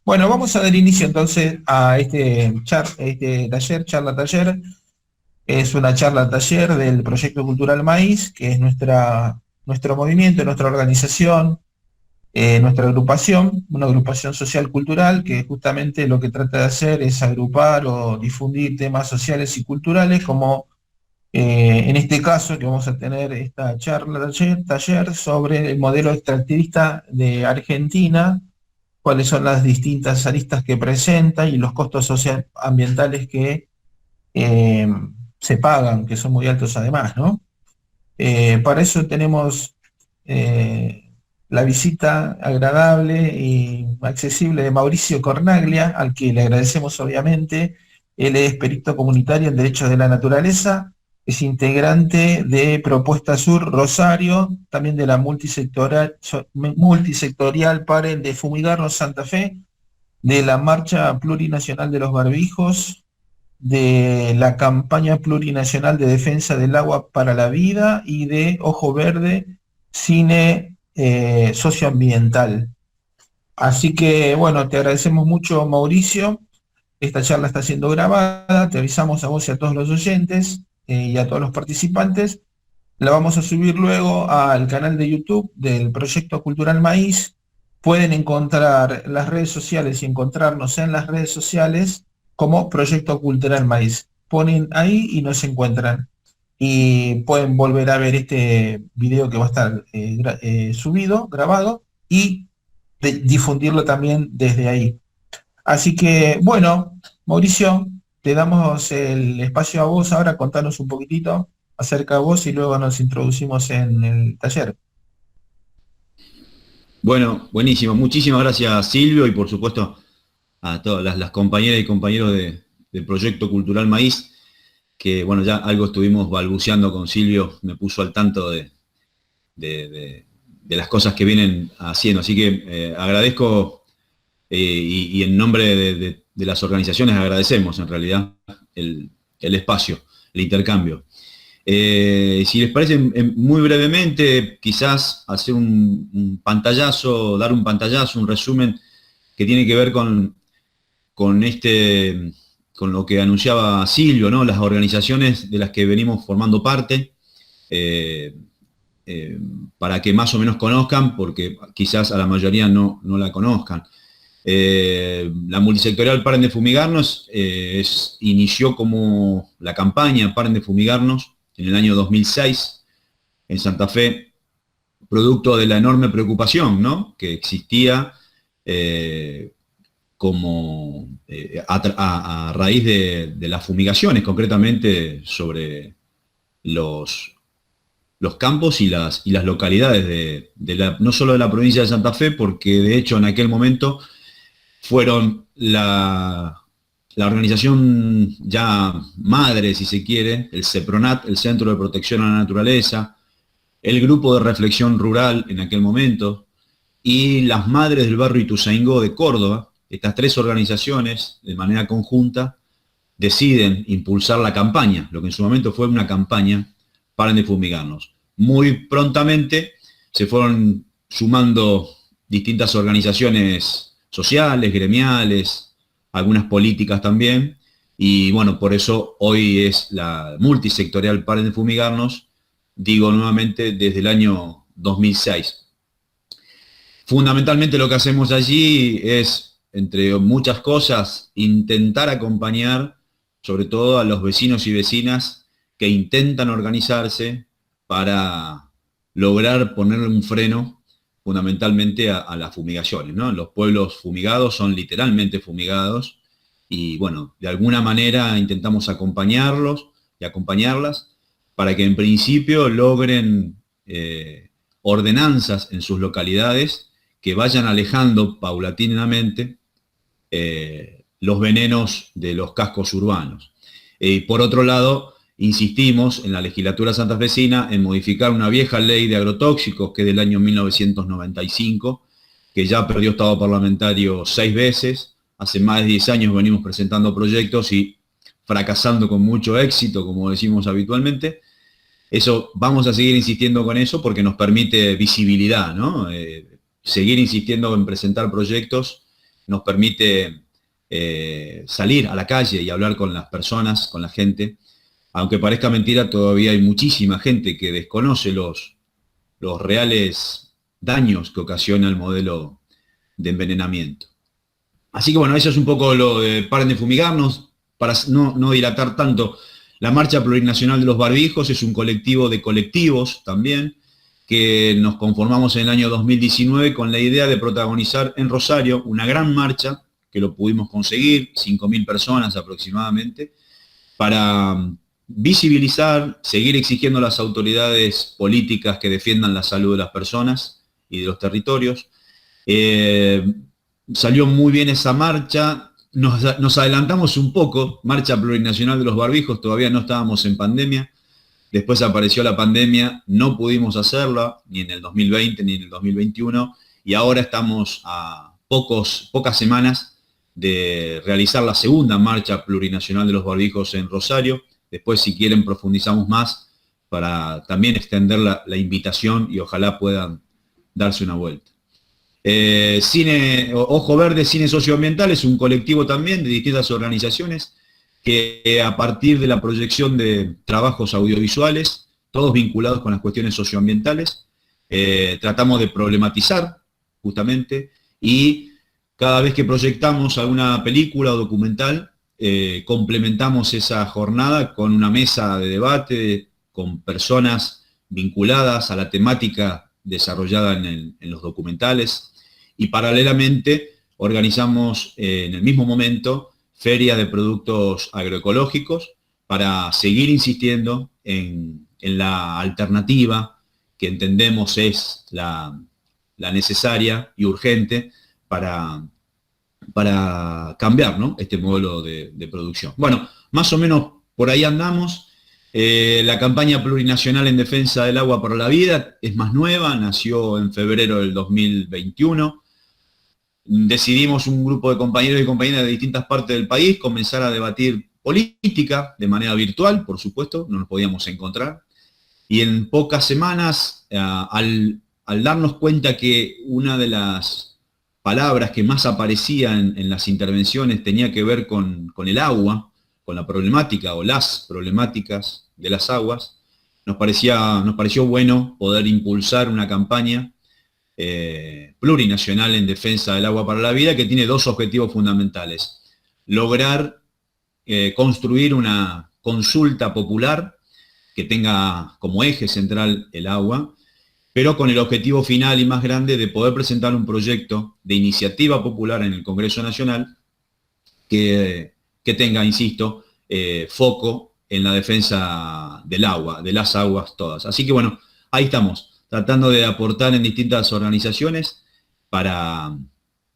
Bueno, vamos a dar inicio entonces a este taller, charla taller. Es una charla taller del Proyecto Cultural Maíz, que es nuestro movimiento, nuestra organización, nuestra agrupación, una agrupación social cultural que justamente lo que trata de hacer es agrupar o difundir temas sociales y culturales, como en este caso que vamos a tener esta charla taller sobre el modelo extractivista de Argentina, cuáles son las distintas aristas que presenta y los costos socioambientales que eh, se pagan, que son muy altos además, ¿no? Para eso tenemos la visita agradable y accesible de Mauricio Cornaglia, al que le agradecemos obviamente. Él es perito comunitario en Derechos de la Naturaleza, es integrante de Propuesta Sur Rosario, también de la multisectorial Paren de Fumigarnos Santa Fe, de la Marcha Plurinacional de los Barbijos, de la campaña plurinacional de defensa del agua para la vida y de Ojo Verde, cine socioambiental. Así que, bueno, te agradecemos mucho, Mauricio. Esta charla está siendo grabada, te avisamos a vos y a todos los oyentes y a todos los participantes. La vamos a subir luego al canal de YouTube del Proyecto Cultural Maíz. Pueden encontrar las redes sociales y encontrarnos en las redes sociales como Proyecto Cultural Maíz. Ponen ahí y nos encuentran. Y pueden volver a ver este video que va a estar subido, grabado, y difundirlo también desde ahí. Así que, bueno, Mauricio, te damos el espacio a vos ahora, contanos un poquitito acerca de vos y luego nos introducimos en el taller. Bueno, buenísimo. Muchísimas gracias, Silvio, y por supuesto a todas las compañeras y compañeros del Proyecto Cultural Maíz, que bueno, ya algo estuvimos balbuceando con Silvio, me puso al tanto de las cosas que vienen haciendo. Así que agradezco y en nombre de las organizaciones agradecemos en realidad el espacio, el intercambio. Si les parece, muy brevemente, quizás hacer un pantallazo, dar un pantallazo, un resumen que tiene que ver con lo que anunciaba Silvio, ¿no? Las organizaciones de las que venimos formando parte, eh, para que más o menos conozcan, porque quizás a la mayoría no la conozcan. La multisectorial Paren de Fumigarnos inició como la campaña Paren de Fumigarnos en el año 2006 en Santa Fe, producto de la enorme preocupación, ¿no?, que existía a raíz de las fumigaciones, concretamente sobre los campos y las localidades no solo de la provincia de Santa Fe, porque de hecho en aquel momento fueron la organización ya madre, si se quiere, el CEPRONAT, el Centro de Protección a la Naturaleza, el Grupo de Reflexión Rural en aquel momento, y las Madres del Barrio Ituzaingó de Córdoba. Estas tres organizaciones, de manera conjunta, deciden impulsar la campaña, lo que en su momento fue una campaña Paren de Fumigarnos. Muy prontamente se fueron sumando distintas organizaciones sociales, gremiales, algunas políticas también, y bueno, por eso hoy es la multisectorial Paren de Fumigarnos, digo nuevamente, desde el año 2006. Fundamentalmente lo que hacemos allí es, entre muchas cosas, intentar acompañar sobre todo a los vecinos y vecinas que intentan organizarse para lograr ponerle un freno fundamentalmente a las fumigaciones, ¿no? Los pueblos fumigados son literalmente fumigados y bueno, de alguna manera intentamos acompañarlos y acompañarlas para que en principio logren ordenanzas en sus localidades que vayan alejando paulatinamente los venenos de los cascos urbanos. Por otro lado, insistimos en la legislatura santafesina en modificar una vieja ley de agrotóxicos que es del año 1995, que ya perdió estado parlamentario 6 veces. Hace más de 10 años venimos presentando proyectos y fracasando con mucho éxito, como decimos habitualmente. Eso, vamos a seguir insistiendo con eso porque nos permite visibilidad, ¿no? Seguir insistiendo en presentar proyectos nos permite salir a la calle y hablar con las personas, con la gente. Aunque parezca mentira, todavía hay muchísima gente que desconoce los reales daños que ocasiona el modelo de envenenamiento. Así que bueno, eso es un poco lo de paren de fumigarnos, para no dilatar tanto. La Marcha Plurinacional de los Barbijos es un colectivo de colectivos también, que nos conformamos en el año 2019 con la idea de protagonizar en Rosario una gran marcha, que lo pudimos conseguir, 5.000 personas aproximadamente, para visibilizar, seguir exigiendo a las autoridades políticas que defiendan la salud de las personas y de los territorios. Salió muy bien esa marcha, nos adelantamos un poco, Marcha Plurinacional de los Barbijos, todavía no estábamos en pandemia, después apareció la pandemia, no pudimos hacerla, ni en el 2020 ni en el 2021, y ahora estamos a pocas semanas de realizar la segunda Marcha Plurinacional de los Barbijos en Rosario. Después, si quieren, profundizamos más para también extender la invitación y ojalá puedan darse una vuelta. Ojo Verde Cine Socioambiental es un colectivo también de distintas organizaciones que a partir de la proyección de trabajos audiovisuales, todos vinculados con las cuestiones socioambientales, tratamos de problematizar justamente, y cada vez que proyectamos alguna película o documental, complementamos esa jornada con una mesa de debate, con personas vinculadas a la temática desarrollada en los documentales, y paralelamente organizamos en el mismo momento ferias de productos agroecológicos para seguir insistiendo en la alternativa que entendemos es la necesaria y urgente para cambiar, ¿no?, este modelo de producción. Bueno, más o menos por ahí andamos. La campaña plurinacional en defensa del agua para la vida es más nueva, nació en febrero del 2021. Decidimos un grupo de compañeros y compañeras de distintas partes del país comenzar a debatir política de manera virtual, por supuesto, no nos podíamos encontrar. Y en pocas semanas, al darnos cuenta que una de las palabras que más aparecían en las intervenciones tenía que ver con el agua, con la problemática o las problemáticas de las aguas, nos pareció bueno poder impulsar una campaña plurinacional en defensa del agua para la vida, que tiene dos objetivos fundamentales: lograr construir una consulta popular que tenga como eje central el agua, pero con el objetivo final y más grande de poder presentar un proyecto de iniciativa popular en el Congreso Nacional que tenga, insisto, foco en la defensa del agua, de las aguas todas. Así que bueno, ahí estamos, tratando de aportar en distintas organizaciones para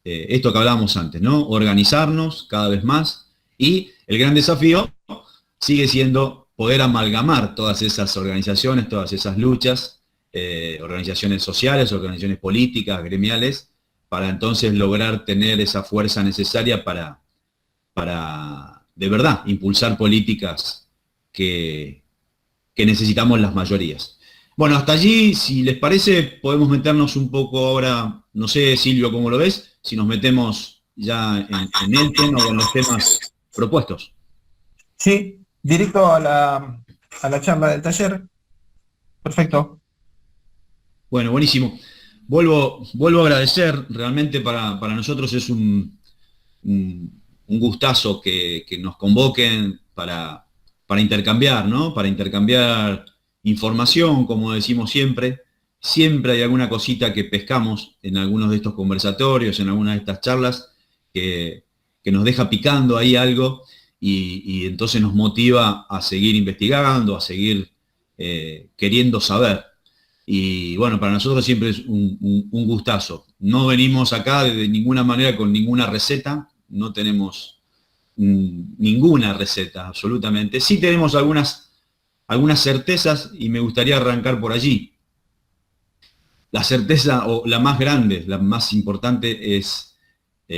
esto que hablábamos antes, ¿no? Organizarnos cada vez más, y el gran desafío sigue siendo poder amalgamar todas esas organizaciones, todas esas luchas, organizaciones sociales, organizaciones políticas, gremiales, para entonces lograr tener esa fuerza necesaria para de verdad impulsar políticas que necesitamos las mayorías. Bueno, hasta allí, si les parece, podemos meternos un poco ahora, no sé, Silvio, ¿cómo lo ves? Si nos metemos ya en el tema o en los temas propuestos. Sí, directo a la charla del taller. Perfecto. Bueno, buenísimo. Vuelvo a agradecer, realmente para nosotros es un gustazo que nos convoquen para intercambiar, ¿no? Para intercambiar información, como decimos siempre. Siempre hay alguna cosita que pescamos en algunos de estos conversatorios, en algunas de estas charlas, que nos deja picando ahí algo y entonces nos motiva a seguir investigando, a seguir queriendo saber. Y bueno, para nosotros siempre es un gustazo. No venimos acá de ninguna manera con ninguna receta, no tenemos ninguna receta, absolutamente. Sí tenemos algunas certezas y me gustaría arrancar por allí. La certeza, o la más grande, la más importante es,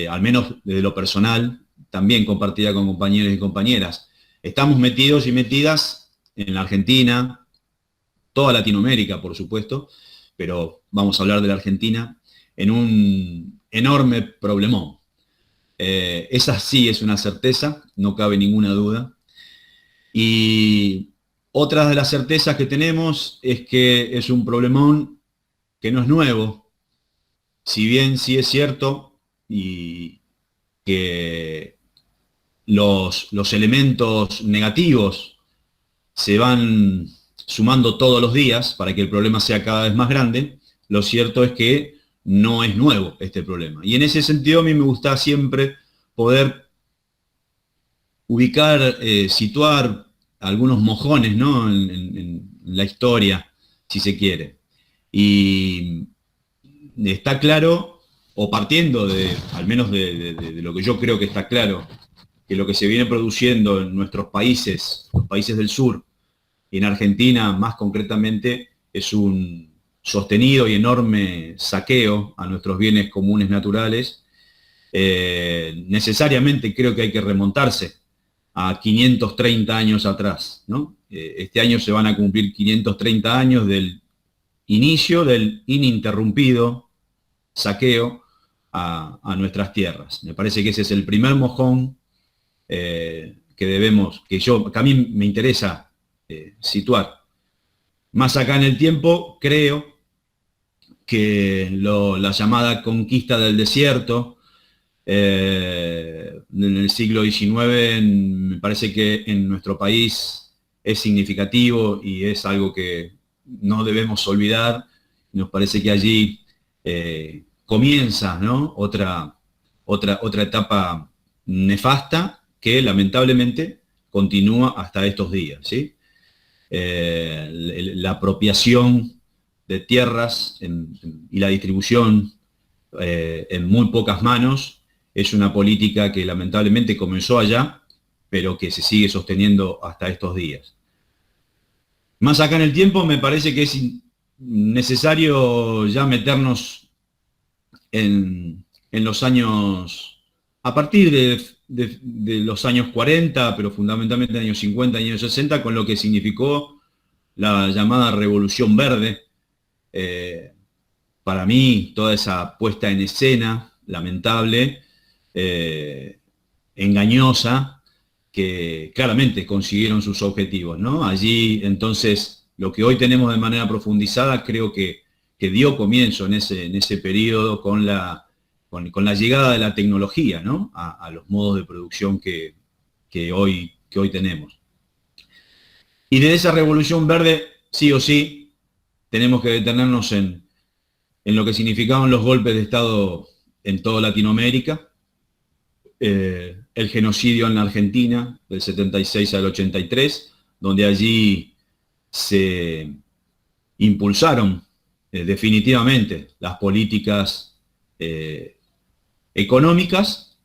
al menos desde lo personal, también compartida con compañeros y compañeras, estamos metidos y metidas en la Argentina, toda Latinoamérica, por supuesto, pero vamos a hablar de la Argentina, en un enorme problemón. Esa sí es una certeza, no cabe ninguna duda. Y otra de las certezas que tenemos es que es un problemón que no es nuevo, si bien sí es cierto y que los elementos negativos se van sumando todos los días para que el problema sea cada vez más grande, lo cierto es que no es nuevo este problema. Y en ese sentido a mí me gusta siempre poder ubicar, situar algunos mojones, ¿no? En la historia, si se quiere. Y está claro, o partiendo de, al menos de lo que yo creo que está claro, que lo que se viene produciendo en nuestros países, los países del sur, y en Argentina más concretamente, es un sostenido y enorme saqueo a nuestros bienes comunes naturales. Necesariamente creo que hay que remontarse a 530 años atrás, ¿no? Este año se van a cumplir 530 años del inicio del ininterrumpido saqueo a nuestras tierras. Me parece que ese es el primer mojón que debemos, que a mí me interesa situar. Más acá en el tiempo, creo que la llamada conquista del desierto en el siglo XIX, me parece que en nuestro país es significativo y es algo que no debemos olvidar. Nos parece que allí comienza, ¿no? otra etapa nefasta que lamentablemente continúa hasta estos días, ¿sí? La apropiación de tierras y la distribución en muy pocas manos es una política que lamentablemente comenzó allá, pero que se sigue sosteniendo hasta estos días. Más acá en el tiempo me parece que es necesario ya meternos en los años, a partir de los años 40, pero fundamentalmente años 50 y años 60, con lo que significó la llamada Revolución Verde. Para mí, toda esa puesta en escena lamentable, engañosa, que claramente consiguieron sus objetivos, ¿no? Allí, entonces, lo que hoy tenemos de manera profundizada, creo que dio comienzo en ese periodo con la llegada de la tecnología, ¿no? A los modos de producción que hoy tenemos. Y de esa revolución verde, sí o sí, tenemos que detenernos en lo que significaban los golpes de Estado en toda Latinoamérica, el genocidio en la Argentina del 76 al 83, donde allí se impulsaron definitivamente las políticas económicas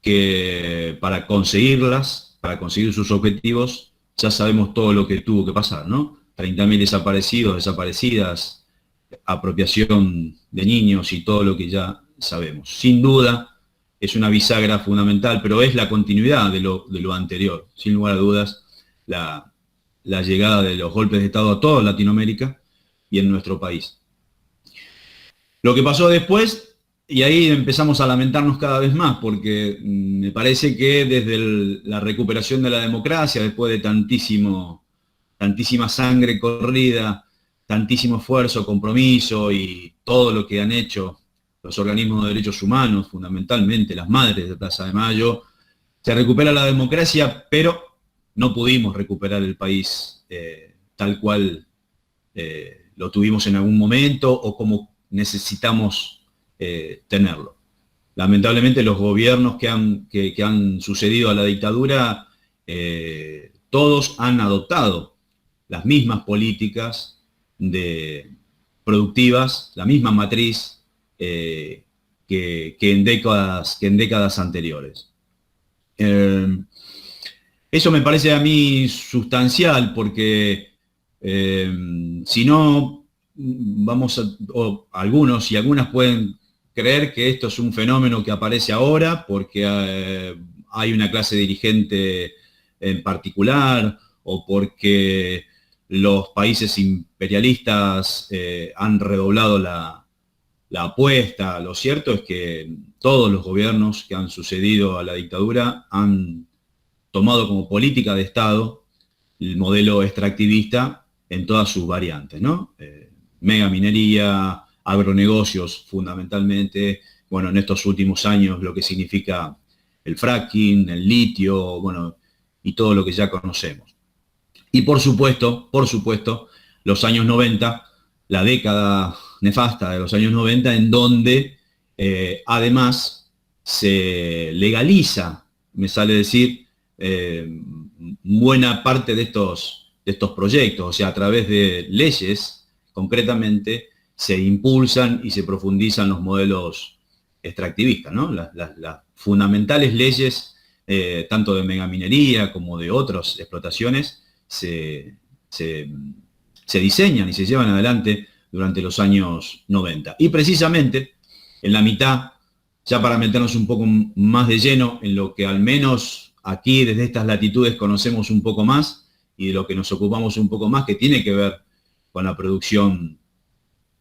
que para conseguir sus objetivos, ya sabemos todo lo que tuvo que pasar, ¿no? 30.000 desaparecidos, desaparecidas, apropiación de niños y todo lo que ya sabemos. Sin duda, es una bisagra fundamental, pero es la continuidad de lo anterior. Sin lugar a dudas, la llegada de los golpes de Estado a toda Latinoamérica y en nuestro país. Lo que pasó después, y ahí empezamos a lamentarnos cada vez más, porque me parece que desde la recuperación de la democracia, después de tantísima sangre corrida, tantísimo esfuerzo, compromiso y todo lo que han hecho los organismos de derechos humanos, fundamentalmente las madres de Plaza de Mayo, se recupera la democracia, pero no pudimos recuperar el país tal cual lo tuvimos en algún momento o como necesitamos tenerlo. Lamentablemente los gobiernos que han sucedido a la dictadura, todos han adoptado las mismas políticas productivas, la misma matriz que en décadas anteriores. Eso me parece a mí sustancial porque si no, algunos y algunas pueden creer que esto es un fenómeno que aparece ahora porque hay una clase dirigente en particular o porque los países imperialistas han redoblado la la apuesta. Lo cierto es que todos los gobiernos que han sucedido a la dictadura han tomado como política de Estado el modelo extractivista en todas sus variantes, ¿no? Megaminería, agronegocios fundamentalmente, bueno, en estos últimos años lo que significa el fracking, el litio, bueno, y todo lo que ya conocemos. Y por supuesto, los años 90, la década nefasta de los años 90, en donde además se legaliza, me sale decir, buena parte de estos proyectos, o sea, a través de leyes, concretamente, se impulsan y se profundizan los modelos extractivistas, ¿no? Las fundamentales leyes, tanto de megaminería como de otras explotaciones, se diseñan y se llevan adelante durante los años 90. Y precisamente en la mitad, ya para meternos un poco más de lleno en lo que al menos aquí desde estas latitudes conocemos un poco más y de lo que nos ocupamos un poco más, que tiene que ver con la producción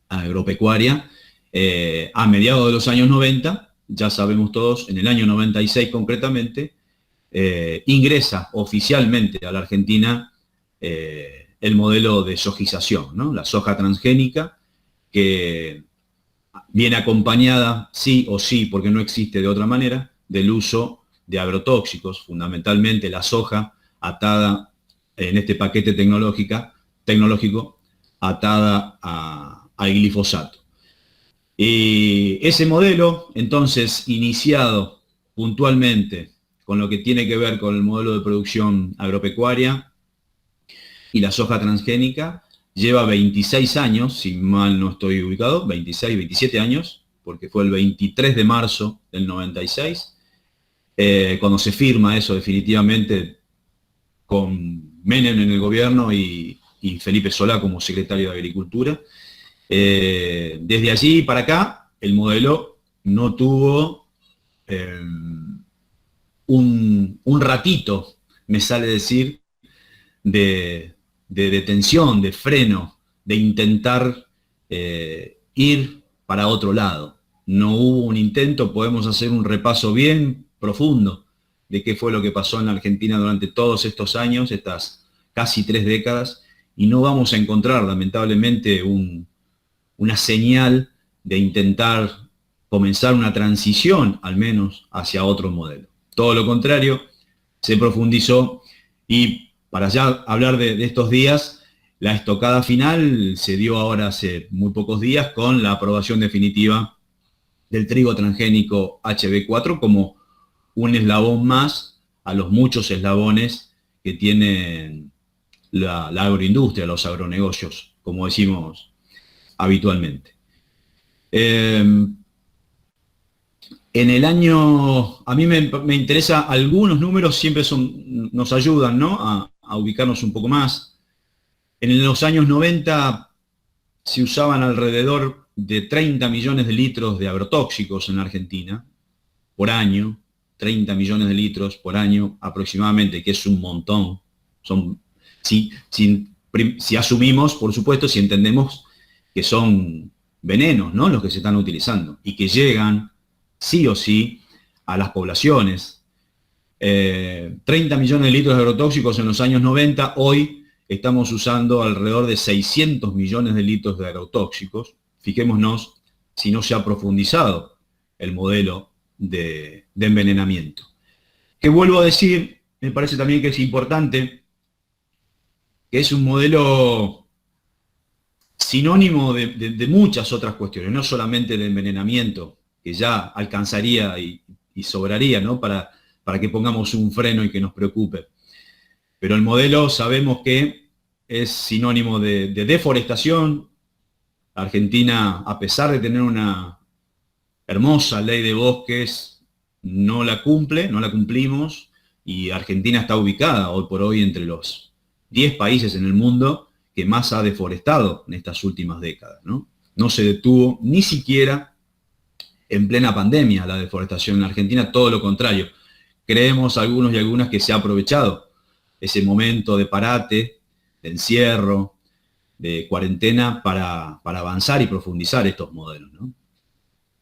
agropecuaria, a mediados de los años 90, ya sabemos todos, en el año 96 concretamente, ingresa oficialmente a la Argentina el modelo de sojización, ¿no? La soja transgénica, que viene acompañada, sí o sí, porque no existe de otra manera, del uso de agrotóxicos, fundamentalmente la soja atada en este paquete tecnológico atada al glifosato. Y ese modelo, entonces, iniciado puntualmente con lo que tiene que ver con el modelo de producción agropecuaria y la soja transgénica, lleva 26 años, si mal no estoy ubicado, 26, 27 años, porque fue el 23 de marzo del 96, cuando se firma eso definitivamente con Menem en el gobierno y Felipe Solá como secretario de Agricultura. Desde allí para acá, el modelo no tuvo un ratito, me sale decir, de detención, de freno, de intentar ir para otro lado. No hubo un intento, podemos hacer un repaso bien profundo de qué fue lo que pasó en la Argentina durante todos estos años, estas casi 3 décadas, y no vamos a encontrar, lamentablemente, una señal de intentar comenzar una transición, al menos, hacia otro modelo. Todo lo contrario, se profundizó y para ya hablar de estos días, la estocada final se dio ahora hace muy pocos días con la aprobación definitiva del trigo transgénico HB4 como un eslabón más a los muchos eslabones que tienen la agroindustria, los agronegocios, como decimos habitualmente. En el año, a mí me interesa, algunos números siempre nos ayudan, ¿no?, a ubicarnos un poco más. En los años 90 se usaban alrededor de 30 millones de litros de agrotóxicos en la Argentina por año, 30 millones de litros por año aproximadamente, que es un montón. Si asumimos, por supuesto, si entendemos que son venenos, ¿no?, los que se están utilizando y que llegan sí o sí a las poblaciones. 30 millones de litros de agrotóxicos en los años 90, hoy estamos usando alrededor de 600 millones de litros de agrotóxicos. Fijémonos si no se ha profundizado el modelo de envenenamiento. Que vuelvo a decir, me parece también que es importante, que es un modelo sinónimo de muchas otras cuestiones, no solamente de envenenamiento, que ya alcanzaría y sobraría, ¿no?, para que pongamos un freno y que nos preocupe. Pero el modelo sabemos que es sinónimo de deforestación. Argentina, a pesar de tener una hermosa ley de bosques, no la cumplimos, y Argentina está ubicada hoy por hoy entre los 10 países en el mundo que más ha deforestado en estas últimas décadas, ¿no? No se detuvo ni siquiera en plena pandemia la deforestación en Argentina, todo lo contrario. Creemos algunos y algunas que se ha aprovechado ese momento de parate, de encierro, de cuarentena para avanzar y profundizar estos modelos, ¿no?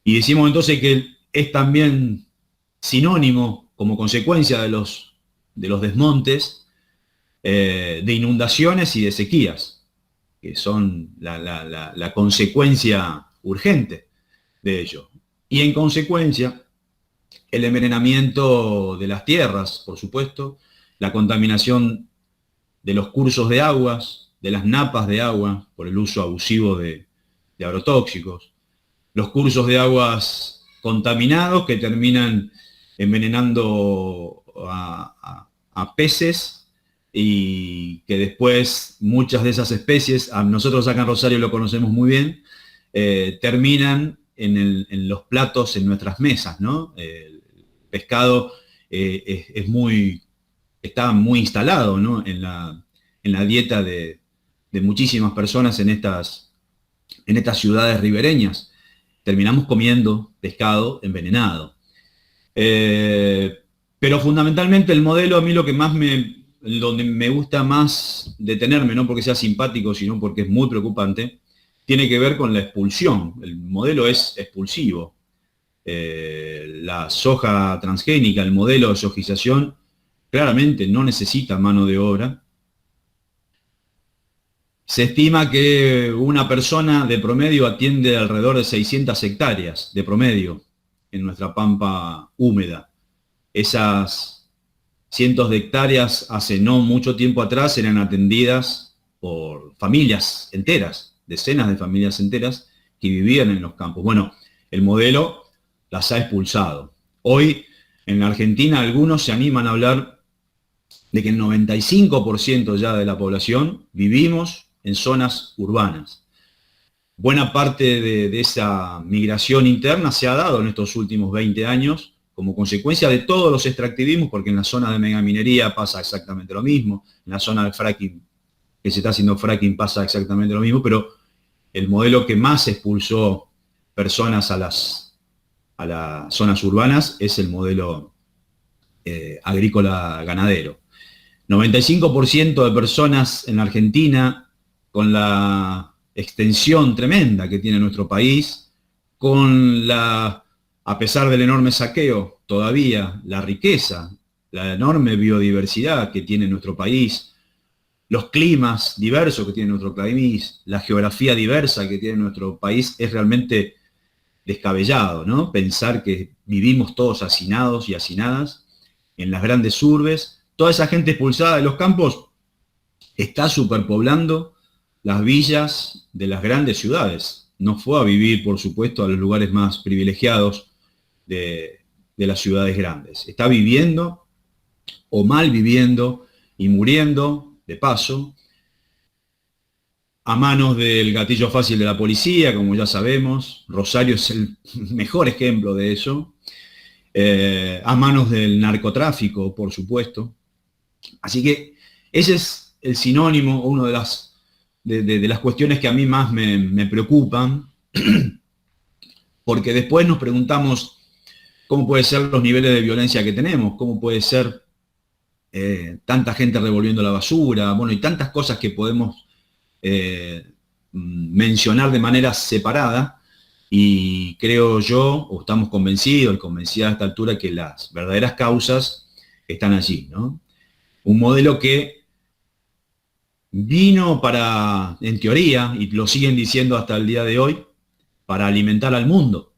Y decimos entonces que es también sinónimo, como consecuencia de los desmontes, de inundaciones y de sequías, que son la consecuencia urgente de ello. Y en consecuencia, el envenenamiento de las tierras, por supuesto, la contaminación de los cursos de aguas, de las napas de agua, por el uso abusivo de agrotóxicos, los cursos de aguas contaminados que terminan envenenando a peces y que después muchas de esas especies, nosotros acá en Rosario lo conocemos muy bien, terminan en los platos, en nuestras mesas, ¿no? El pescado está muy instalado, ¿no? En la dieta de muchísimas personas en estas ciudades ribereñas. Terminamos comiendo pescado envenenado. Pero fundamentalmente el modelo, a mí lo que más donde me gusta más detenerme, no porque sea simpático, sino porque es muy preocupante, tiene que ver con la expulsión. El modelo es expulsivo. La soja transgénica, el modelo de sojización, claramente no necesita mano de obra. Se estima que una persona de promedio atiende alrededor de 600 hectáreas de promedio en nuestra pampa húmeda. Esas cientos de hectáreas hace no mucho tiempo atrás eran atendidas por familias enteras, decenas de familias enteras que vivían en los campos. Bueno, el modelo las ha expulsado. Hoy en la Argentina algunos se animan a hablar de que el 95% ya de la población vivimos en zonas urbanas. Buena parte de esa migración interna se ha dado en estos últimos 20 años como consecuencia de todos los extractivismos, porque en la zona de megaminería pasa exactamente lo mismo, en la zona de fracking, que se está haciendo fracking, pasa exactamente lo mismo, pero el modelo que más expulsó personas a las zonas urbanas es el modelo agrícola ganadero. 95% de personas en Argentina, con la extensión tremenda que tiene nuestro país, a pesar del enorme saqueo, todavía la riqueza, la enorme biodiversidad que tiene nuestro país, los climas diversos que tiene nuestro país, la geografía diversa que tiene nuestro país, es realmente descabellado, ¿no? Pensar que vivimos todos hacinados y hacinadas en las grandes urbes. Toda esa gente expulsada de los campos está superpoblando las villas de las grandes ciudades. No fue a vivir, por supuesto, a los lugares más privilegiados de las ciudades grandes. Está viviendo o mal viviendo y muriendo, de paso, a manos del gatillo fácil de la policía, como ya sabemos. Rosario es el mejor ejemplo de eso. A manos del narcotráfico, por supuesto. Así que ese es el sinónimo, una de las cuestiones que a mí más me preocupan, porque después nos preguntamos cómo pueden ser los niveles de violencia que tenemos, cómo puede ser tanta gente revolviendo la basura, bueno, y tantas cosas que podemos mencionar de manera separada, y creo yo, o estamos convencidos a esta altura, que las verdaderas causas están allí, ¿no? Un modelo que vino para, en teoría, y lo siguen diciendo hasta el día de hoy, para alimentar al mundo.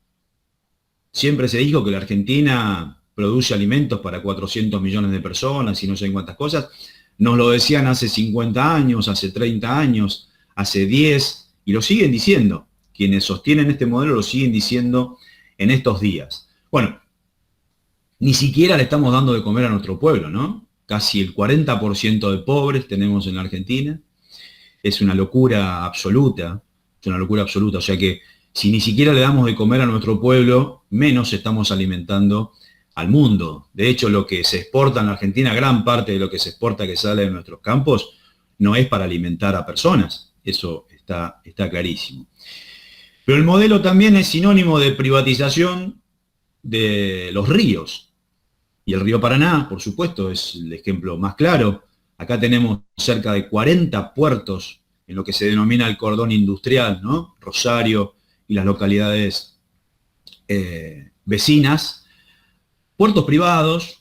Siempre se dijo que la Argentina produce alimentos para 400 millones de personas y no sé en cuántas cosas. Nos lo decían hace 50 años, hace 30 años, hace 10, y lo siguen diciendo. Quienes sostienen este modelo lo siguen diciendo en estos días. Bueno, ni siquiera le estamos dando de comer a nuestro pueblo, ¿no? Casi el 40% de pobres tenemos en la Argentina. Es una locura absoluta, o sea que si ni siquiera le damos de comer a nuestro pueblo, menos estamos alimentando al mundo. De hecho, lo que se exporta en la Argentina, gran parte de lo que se exporta que sale de nuestros campos, no es para alimentar a personas. Eso está clarísimo. Pero el modelo también es sinónimo de privatización de los ríos. Y el río Paraná, por supuesto, es el ejemplo más claro. Acá tenemos cerca de 40 puertos en lo que se denomina el cordón industrial, ¿no? Rosario y las localidades vecinas, puertos privados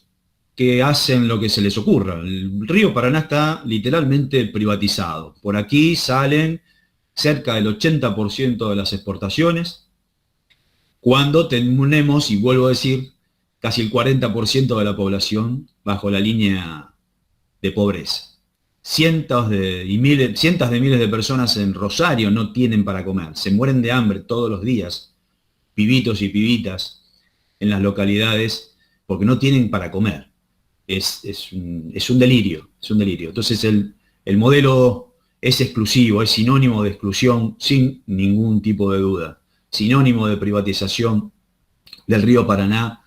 que hacen lo que se les ocurra. El río Paraná está literalmente privatizado. Por aquí salen cerca del 80% de las exportaciones, cuando tenemos, y vuelvo a decir, casi el 40% de la población bajo la línea de pobreza. Cientos de miles de personas en Rosario no tienen para comer, se mueren de hambre todos los días, pibitos y pibitas en las localidades, porque no tienen para comer. Es un delirio, es un delirio. Entonces el modelo es exclusivo, es sinónimo de exclusión sin ningún tipo de duda, sinónimo de privatización del río Paraná.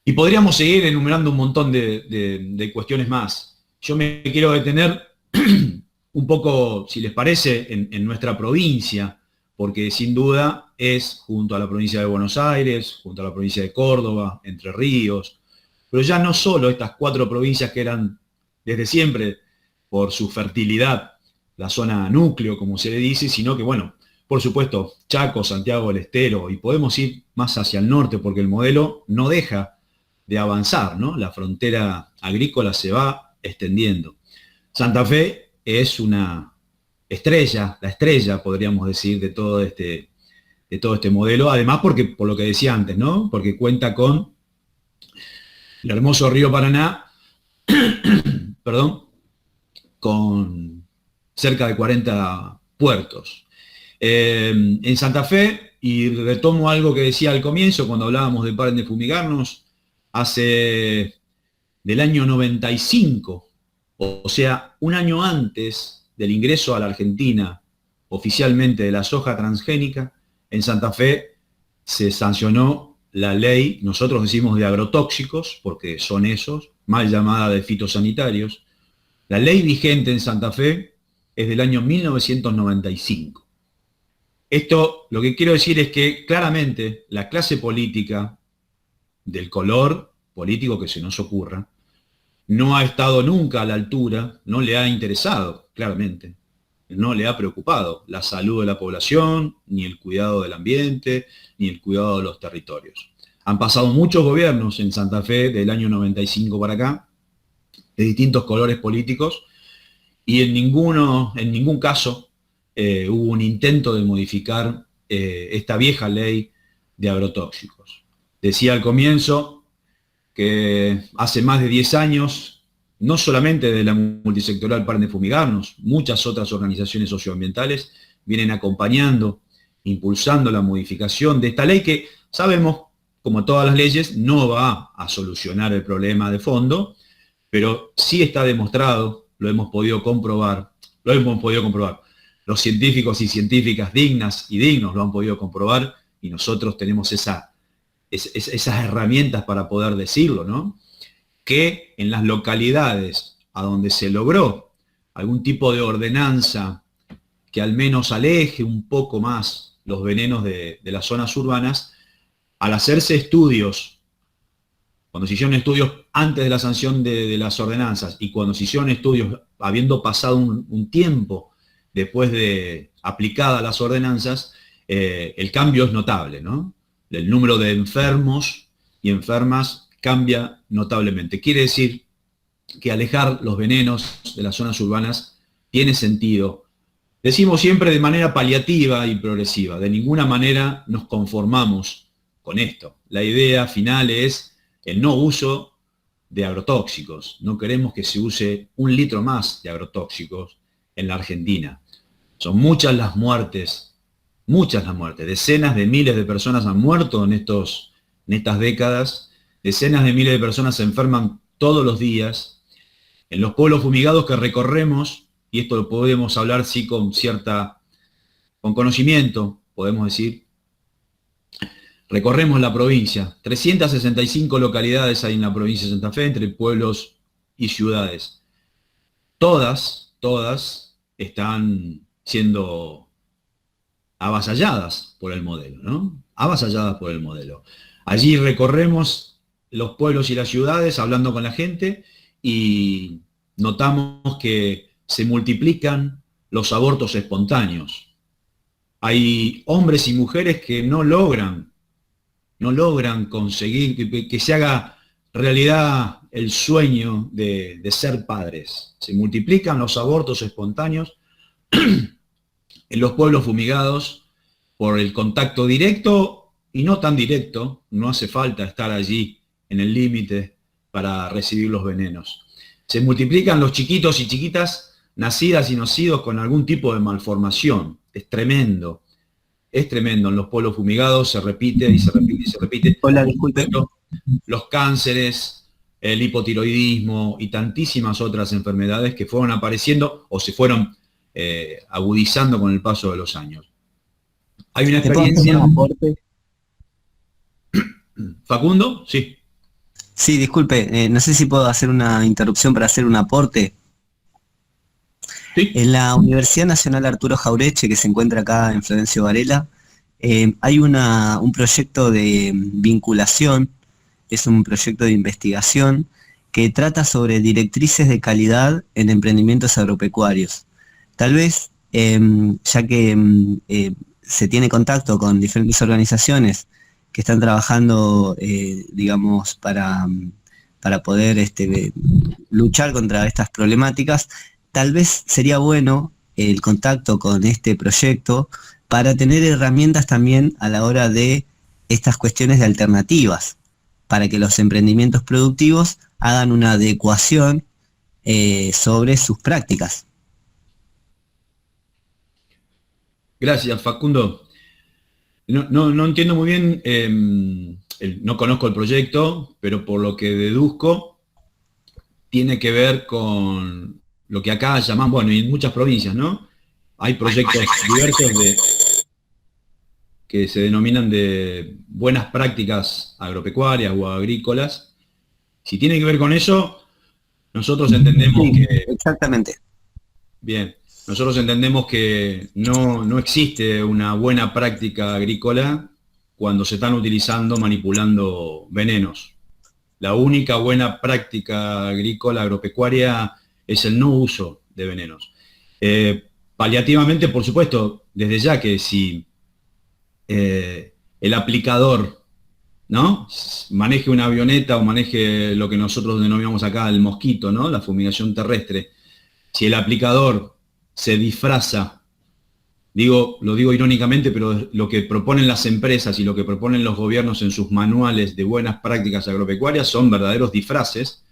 Y podríamos seguir enumerando un montón de cuestiones más. Yo me quiero detener un poco, si les parece, en nuestra provincia, porque sin duda es junto a la provincia de Buenos Aires, junto a la provincia de Córdoba, Entre Ríos, pero ya no solo estas 4 provincias que eran desde siempre, por su fertilidad, la zona núcleo, como se le dice, sino que, bueno, por supuesto, Chaco, Santiago del Estero, y podemos ir más hacia el norte, porque el modelo no deja de avanzar, ¿no? La frontera agrícola se va extendiendo. Santa Fe es una estrella, la estrella, podríamos decir, de todo este modelo, además porque, por lo que decía antes, ¿no? Porque cuenta con el hermoso río Paraná, perdón, con cerca de 40 puertos. En Santa Fe, y retomo algo que decía al comienzo, cuando hablábamos de Paren de Fumigarnos, hace del año 95, o sea, un año antes del ingreso a la Argentina oficialmente de la soja transgénica, en Santa Fe se sancionó la ley, nosotros decimos de agrotóxicos, porque son esos, mal llamada de fitosanitarios. La ley vigente en Santa Fe es del año 1995. Esto, lo que quiero decir es que claramente la clase política, del color político que se nos ocurra, no ha estado nunca a la altura, no le ha interesado, claramente, no le ha preocupado la salud de la población, ni el cuidado del ambiente, ni el cuidado de los territorios. Han pasado muchos gobiernos en Santa Fe del año 95 para acá, de distintos colores políticos, y en ningún caso hubo un intento de modificar esta vieja ley de agrotóxicos. Decía al comienzo que hace más de 10 años, no solamente de la multisectorial Paren de Fumigarnos, muchas otras organizaciones socioambientales vienen acompañando, impulsando la modificación de esta ley que sabemos, como todas las leyes, no va a solucionar el problema de fondo, pero sí está demostrado, lo hemos podido comprobar. Los científicos y científicas dignas y dignos lo han podido comprobar y nosotros tenemos esas herramientas para poder decirlo, ¿no? Que en las localidades a donde se logró algún tipo de ordenanza que al menos aleje un poco más los venenos de las zonas urbanas, al hacerse estudios, cuando se hicieron estudios antes de la sanción de las ordenanzas y cuando se hicieron estudios habiendo pasado un tiempo después de aplicadas las ordenanzas, el cambio es notable, ¿no? El número de enfermos y enfermas cambia notablemente. Quiere decir que alejar los venenos de las zonas urbanas tiene sentido. Decimos siempre de manera paliativa y progresiva. De ninguna manera nos conformamos con esto. La idea final es el no uso de agrotóxicos. No queremos que se use 1 litro más de agrotóxicos en la Argentina. Son muchas las muertes, decenas de miles de personas han muerto en estas décadas, decenas de miles de personas se enferman todos los días. En los pueblos fumigados que recorremos, y esto lo podemos hablar sí con conocimiento, podemos decir, recorremos la provincia, 365 localidades hay en la provincia de Santa Fe, entre pueblos y ciudades. Todas están siendo avasalladas por el modelo, ¿no? Avasalladas por el modelo. Allí recorremos los pueblos y las ciudades hablando con la gente y notamos que se multiplican los abortos espontáneos. hay hombres y mujeres que no logran conseguir que se haga realidad el sueño de ser padres. Se multiplican los abortos espontáneos en los pueblos fumigados por el contacto directo y no tan directo. No hace falta estar allí en el límite para recibir los venenos. Se multiplican los chiquitos y chiquitas nacidas y nacidos con algún tipo de malformación. Es tremendo. Es tremendo. En los pueblos fumigados se repite y se repite y se repite. Hola, disculpe. Los cánceres, el hipotiroidismo y tantísimas otras enfermedades que fueron apareciendo o se fueron agudizando con el paso de los años. Hay una experiencia... ¿Puedo hacer un aporte? ¿Facundo? Sí. Sí, disculpe, no sé si puedo hacer una interrupción para hacer un aporte. Sí. En la Universidad Nacional Arturo Jaureche, que se encuentra acá en Florencio Varela, hay un proyecto de vinculación, es un proyecto de investigación que trata sobre directrices de calidad en emprendimientos agropecuarios. Tal vez, ya que se tiene contacto con diferentes organizaciones que están trabajando, digamos, para poder luchar contra estas problemáticas, tal vez sería bueno el contacto con este proyecto para tener herramientas también a la hora de estas cuestiones de alternativas, para que los emprendimientos productivos hagan una adecuación sobre sus prácticas. Gracias, Facundo. No entiendo muy bien, no conozco el proyecto, pero por lo que deduzco, tiene que ver con lo que acá llaman, bueno, y en muchas provincias, ¿no? Hay proyectos diversos que se denominan de buenas prácticas agropecuarias o agrícolas. Si tiene que ver con eso, nosotros entendemos Sí, que... exactamente. Bien. Nosotros entendemos que no existe una buena práctica agrícola cuando se están utilizando, manipulando venenos. La única buena práctica agrícola, agropecuaria, es el no uso de venenos. Paliativamente, por supuesto, desde ya que si el aplicador, ¿no?, maneje una avioneta o maneje lo que nosotros denominamos acá el mosquito, ¿no?, la fumigación terrestre, si el aplicador se disfraza, lo digo irónicamente, pero lo que proponen las empresas y lo que proponen los gobiernos en sus manuales de buenas prácticas agropecuarias son verdaderos disfraces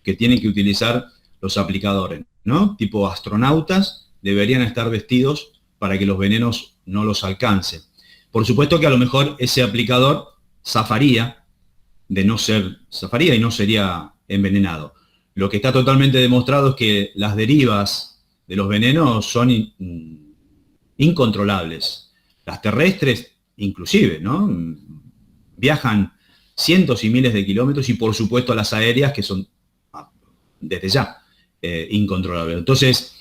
que tienen que utilizar los aplicadores, ¿no? Tipo astronautas deberían estar vestidos para que los venenos no los alcancen. Por supuesto que a lo mejor ese aplicador zafaría y no sería envenenado. Lo que está totalmente demostrado es que las derivas de los venenos son incontrolables. Las terrestres, inclusive, ¿no?, viajan cientos y miles de kilómetros, y por supuesto las aéreas, que son desde ya incontrolables. Entonces,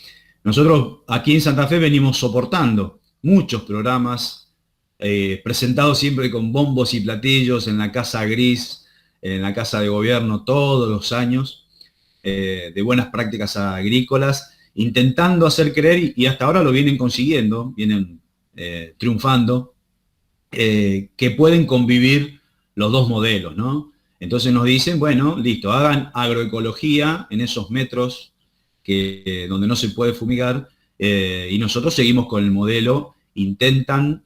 nosotros aquí en Santa Fe venimos soportando muchos programas presentados siempre con bombos y platillos en la Casa Gris, en la Casa de Gobierno, todos los años, de buenas prácticas agrícolas, intentando hacer creer, y hasta ahora lo vienen consiguiendo, vienen triunfando, que pueden convivir los dos modelos, ¿no? Entonces nos dicen, bueno, listo, hagan agroecología en esos metros donde no se puede fumigar, y nosotros seguimos con el modelo, intentan,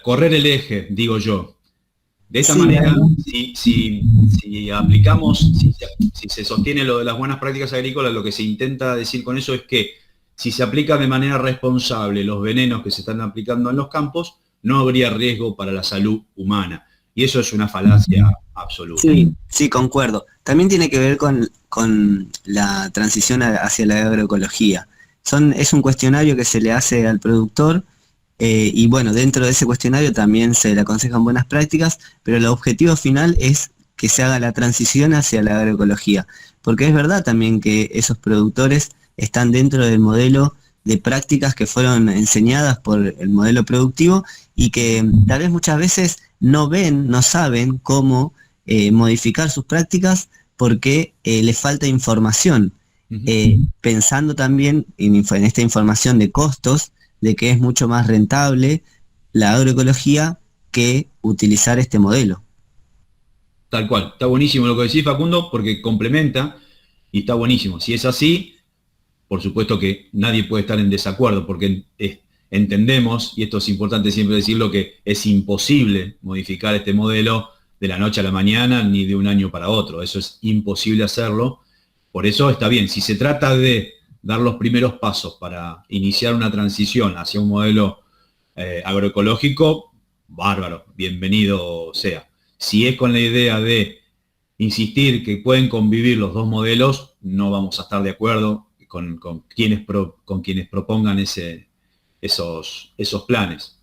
correr el eje, digo yo. De esta manera, si aplicamos, si se sostiene lo de las buenas prácticas agrícolas, lo que se intenta decir con eso es que si se aplica de manera responsable los venenos que se están aplicando en los campos, no habría riesgo para la salud humana. Y eso es una falacia absoluta. Sí, concuerdo. También tiene que ver con la transición hacia la agroecología. Es un cuestionario que se le hace al productor, y bueno, dentro de ese cuestionario también se le aconsejan buenas prácticas, pero el objetivo final es que se haga la transición hacia la agroecología, porque es verdad también que esos productores están dentro del modelo de prácticas que fueron enseñadas por el modelo productivo, y que tal vez muchas veces no saben cómo modificar sus prácticas porque les falta información. Pensando también en esta información de costos, de que es mucho más rentable la agroecología que utilizar este modelo. Tal cual. Está buenísimo lo que decís, Facundo, porque complementa y está buenísimo. Si es así, por supuesto que nadie puede estar en desacuerdo, porque entendemos, y esto es importante siempre decirlo, que es imposible modificar este modelo de la noche a la mañana ni de un año para otro. Eso es imposible hacerlo. Por eso está bien. Si se trata de dar los primeros pasos para iniciar una transición hacia un modelo agroecológico, bárbaro, bienvenido sea. Si es con la idea de insistir que pueden convivir los dos modelos, no vamos a estar de acuerdo con quienes propongan esos planes.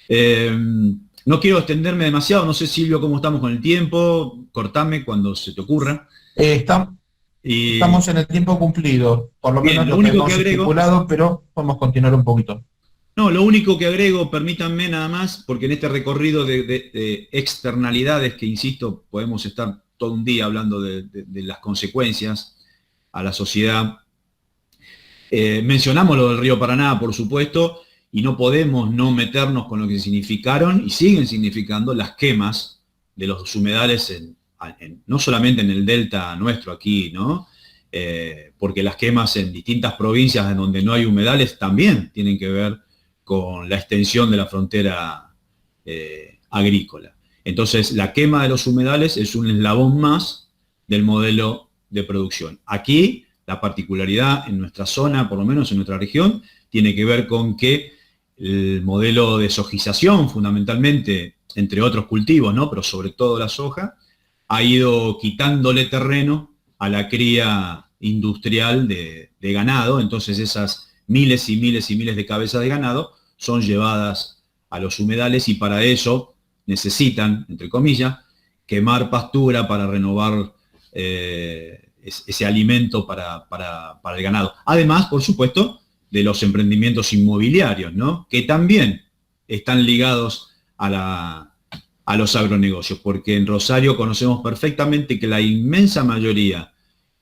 No quiero extenderme demasiado, no sé, Silvio, cómo estamos con el tiempo, cortame cuando se te ocurra. Estamos en el tiempo cumplido, por lo menos lo único que agrego, estipulado, pero podemos continuar un poquito. No, lo único que agrego, permítanme nada más, porque en este recorrido de externalidades, que insisto, podemos estar todo un día hablando de las consecuencias a la sociedad, mencionamos lo del río Paraná, por supuesto, y no podemos no meternos con lo que significaron y siguen significando las quemas de los humedales, no solamente en el delta nuestro aquí, ¿no? Porque las quemas en distintas provincias en donde no hay humedales también tienen que ver con la extensión de la frontera agrícola. Entonces, la quema de los humedales es un eslabón más del modelo de producción. Aquí, la particularidad en nuestra zona, por lo menos en nuestra región, tiene que ver con que el modelo de sojización, fundamentalmente, entre otros cultivos, ¿no? Pero sobre todo la soja, ha ido quitándole terreno a la cría industrial de ganado. Entonces esas miles y miles y miles de cabezas de ganado son llevadas a los humedales y para eso necesitan, entre comillas, quemar pastura para renovar ese alimento para el ganado. Además, por supuesto, de los emprendimientos inmobiliarios, ¿no? Que también están ligados a los agronegocios, porque en Rosario conocemos perfectamente que la inmensa mayoría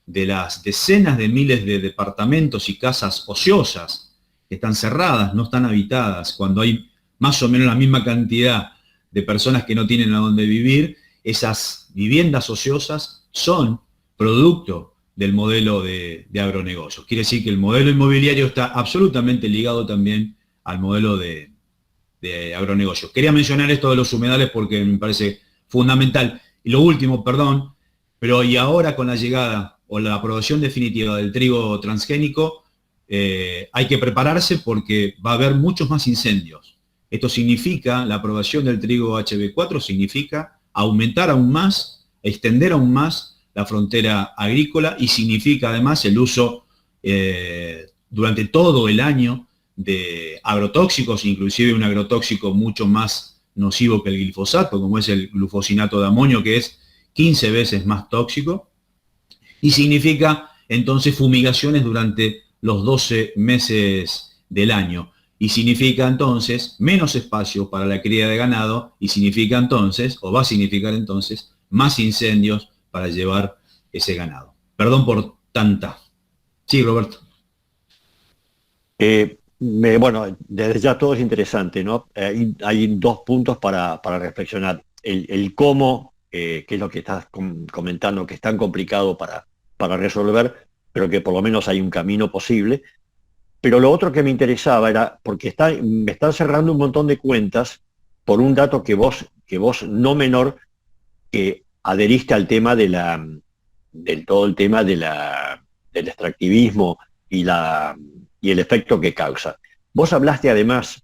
de las decenas de miles de departamentos y casas ociosas que están cerradas, no están habitadas, cuando hay más o menos la misma cantidad de personas que no tienen a dónde vivir, esas viviendas ociosas son producto del modelo de agronegocios. Quiere decir que el modelo inmobiliario está absolutamente ligado también al modelo de agronegocios. Quería mencionar esto de los humedales porque me parece fundamental. Y lo último, perdón, pero y ahora con la llegada o la aprobación definitiva del trigo transgénico, hay que prepararse porque va a haber muchos más incendios. Esto significa, la aprobación del trigo HB4 significa aumentar aún más, extender aún más la frontera agrícola y significa además el uso durante todo el año de agrotóxicos, inclusive un agrotóxico mucho más nocivo que el glifosato, como es el glufosinato de amonio, que es 15 veces más tóxico, y significa entonces fumigaciones durante los 12 meses del año, y significa entonces menos espacio para la cría de ganado, y significa entonces, o va a significar entonces, más incendios para llevar ese ganado. Perdón por tanta. Sí, Roberto. Bueno, desde ya todo es interesante, ¿no? Hay dos puntos para reflexionar. El cómo, que es lo que estás comentando, que es tan complicado para resolver, pero que por lo menos hay un camino posible. Pero lo otro que me interesaba era, porque me están cerrando un montón de cuentas por un dato que vos no menor, que adheriste al tema del extractivismo y el efecto que causa. Vos hablaste además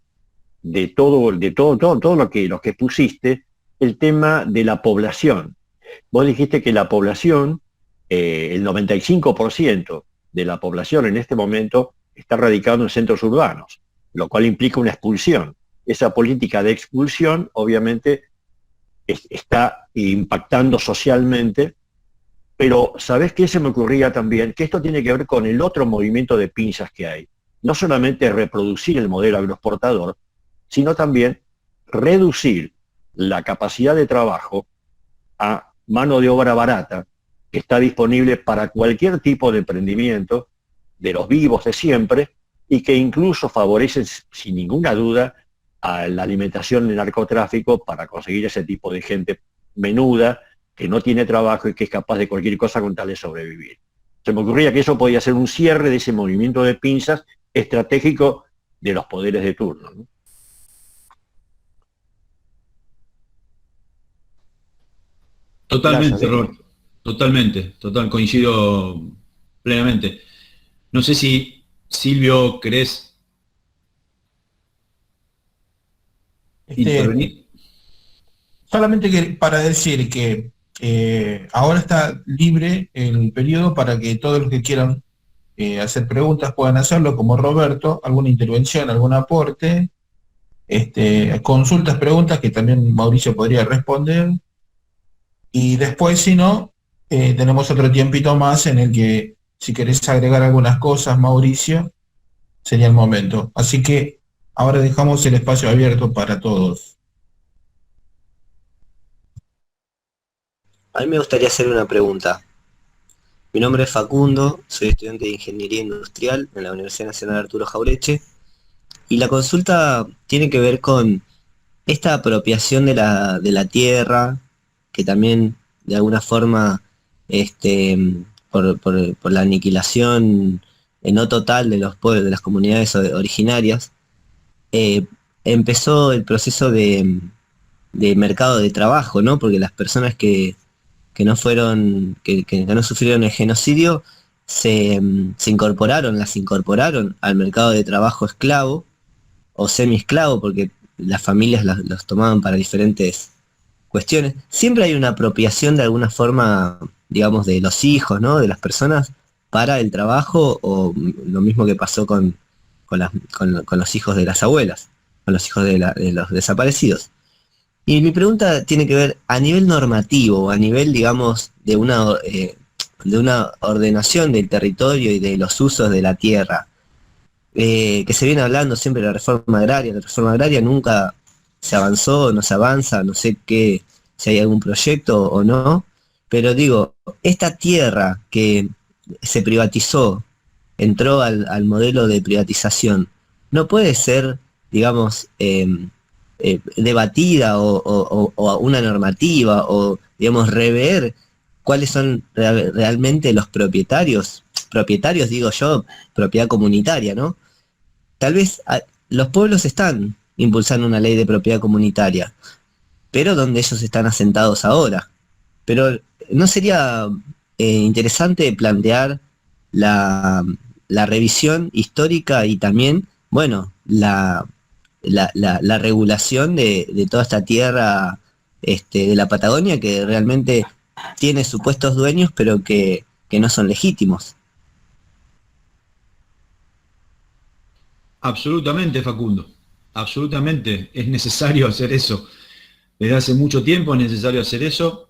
de todo lo que pusiste, el tema de la población. Vos dijiste que la población, el 95% de la población en este momento está radicado en centros urbanos, lo cual implica una expulsión. Esa política de expulsión, obviamente, está impactando socialmente. Pero, ¿sabés qué se me ocurría también? Que esto tiene que ver con el otro movimiento de pinzas que hay. No solamente reproducir el modelo agroexportador, sino también reducir la capacidad de trabajo a mano de obra barata, que está disponible para cualquier tipo de emprendimiento, de los vivos de siempre, y que incluso favorecen sin ninguna duda a la alimentación del narcotráfico para conseguir ese tipo de gente menuda que no tiene trabajo y que es capaz de cualquier cosa con tal de sobrevivir. Se me ocurría que eso podía ser un cierre de ese movimiento de pinzas estratégico de los poderes de turno, ¿no? Totalmente, Gracias. Roberto. Totalmente, coincido plenamente. No sé si Silvio querés Este, intervenir. solamente que para decir que ahora está libre el periodo para que todos los que quieran hacer preguntas puedan hacerlo, como Roberto, alguna intervención, algún aporte, consultas, preguntas que también Mauricio podría responder. Y después, si no, tenemos otro tiempito más en el que, si querés agregar algunas cosas, Mauricio, sería el momento. Así que ahora dejamos el espacio abierto para todos. A mí me gustaría hacer una pregunta. Mi nombre es Facundo, soy estudiante de Ingeniería Industrial en la Universidad Nacional Arturo Jaureche, y la consulta tiene que ver con esta apropiación de la tierra, que también de alguna forma, este, por la aniquilación no total de los pueblos, de las comunidades originarias, eh, empezó el proceso de mercado de trabajo, ¿no? Porque las personas que no fueron, que no sufrieron el genocidio, se incorporaron, las incorporaron al mercado de trabajo esclavo o semi-esclavo, porque las familias los tomaban para diferentes cuestiones. Siempre hay una apropiación de alguna forma, digamos, de los hijos, ¿no? De las personas para el trabajo, o lo mismo que pasó con los hijos de las abuelas, con los hijos de los desaparecidos. Y mi pregunta tiene que ver a nivel normativo, a nivel, digamos, de una ordenación del territorio y de los usos de la tierra, que se viene hablando siempre de la reforma agraria nunca se avanzó, no se avanza, no sé qué, si hay algún proyecto o no, pero digo, esta tierra que se privatizó, entró al modelo de privatización, no puede ser, digamos, debatida o una normativa, o digamos rever cuáles son realmente los propietarios digo yo, propiedad comunitaria, ¿no? Tal vez los pueblos están impulsando una ley de propiedad comunitaria, pero donde ellos están asentados ahora. Pero ¿no sería interesante plantear la revisión histórica y también, bueno, la regulación de toda esta tierra, de la Patagonia, que realmente tiene supuestos dueños, pero que no son legítimos? Absolutamente, Facundo. Absolutamente. Es necesario hacer eso. Desde hace mucho tiempo es necesario hacer eso.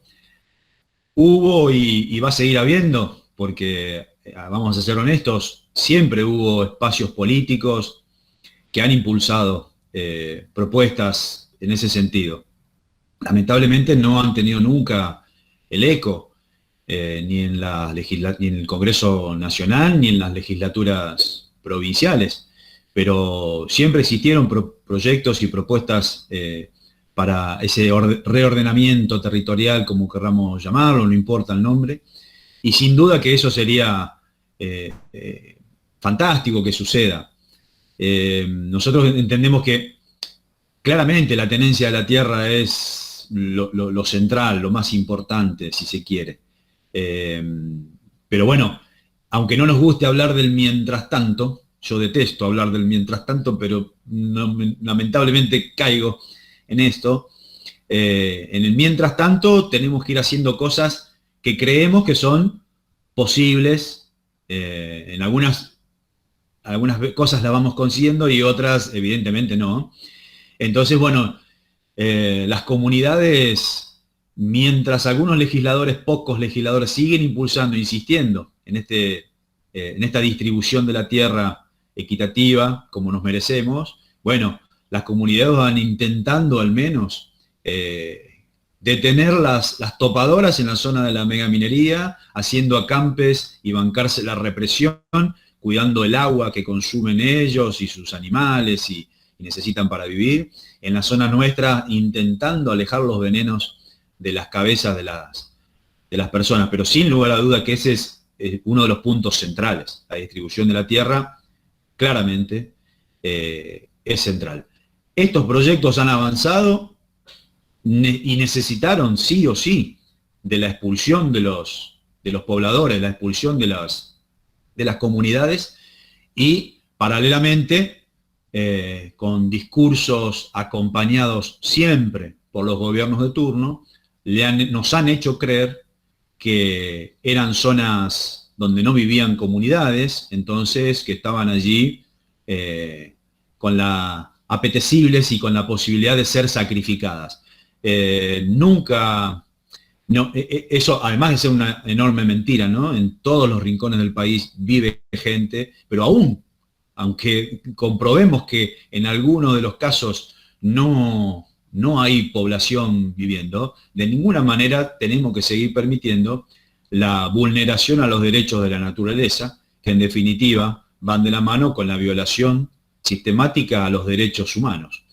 Hubo y va a seguir habiendo, porque vamos a ser honestos, siempre hubo espacios políticos que han impulsado propuestas en ese sentido. Lamentablemente no han tenido nunca el eco, ni en el Congreso Nacional, ni en las legislaturas provinciales, pero siempre existieron proyectos y propuestas para ese reordenamiento territorial, como querramos llamarlo, no importa el nombre, y sin duda que eso sería fantástico que suceda. Nosotros entendemos que claramente la tenencia de la tierra es lo central, lo más importante, si se quiere. Pero bueno, aunque no nos guste hablar del mientras tanto, yo detesto hablar del mientras tanto, pero lamentablemente caigo en esto. En el mientras tanto tenemos que ir haciendo cosas que creemos que son posibles. En algunas cosas las vamos consiguiendo y otras evidentemente no. Entonces, bueno, las comunidades, mientras algunos legisladores, pocos legisladores, siguen impulsando, insistiendo en esta distribución de la tierra equitativa, como nos merecemos, bueno, las comunidades van intentando al menos detener las topadoras en la zona de la megaminería, haciendo acampes y bancarse la represión cuidando el agua que consumen ellos y sus animales y necesitan para vivir. En la zona nuestra, intentando alejar los venenos de las cabezas de las personas, pero sin lugar a duda que ese es uno de los puntos centrales. La distribución de la tierra, claramente, es central. Estos proyectos han avanzado y necesitaron, sí o sí, de la expulsión de los pobladores, la expulsión de las comunidades, y paralelamente, con discursos acompañados siempre por los gobiernos de turno, nos han hecho creer que eran zonas donde no vivían comunidades, entonces que estaban allí apetecibles y con la posibilidad de ser sacrificadas. Nunca, no, eso además de ser una enorme mentira, ¿no? En todos los rincones del país vive gente, pero aunque comprobemos que en algunos de los casos no hay población viviendo, de ninguna manera tenemos que seguir permitiendo la vulneración a los derechos de la naturaleza, que en definitiva van de la mano con la violación sistemática a los derechos humanos.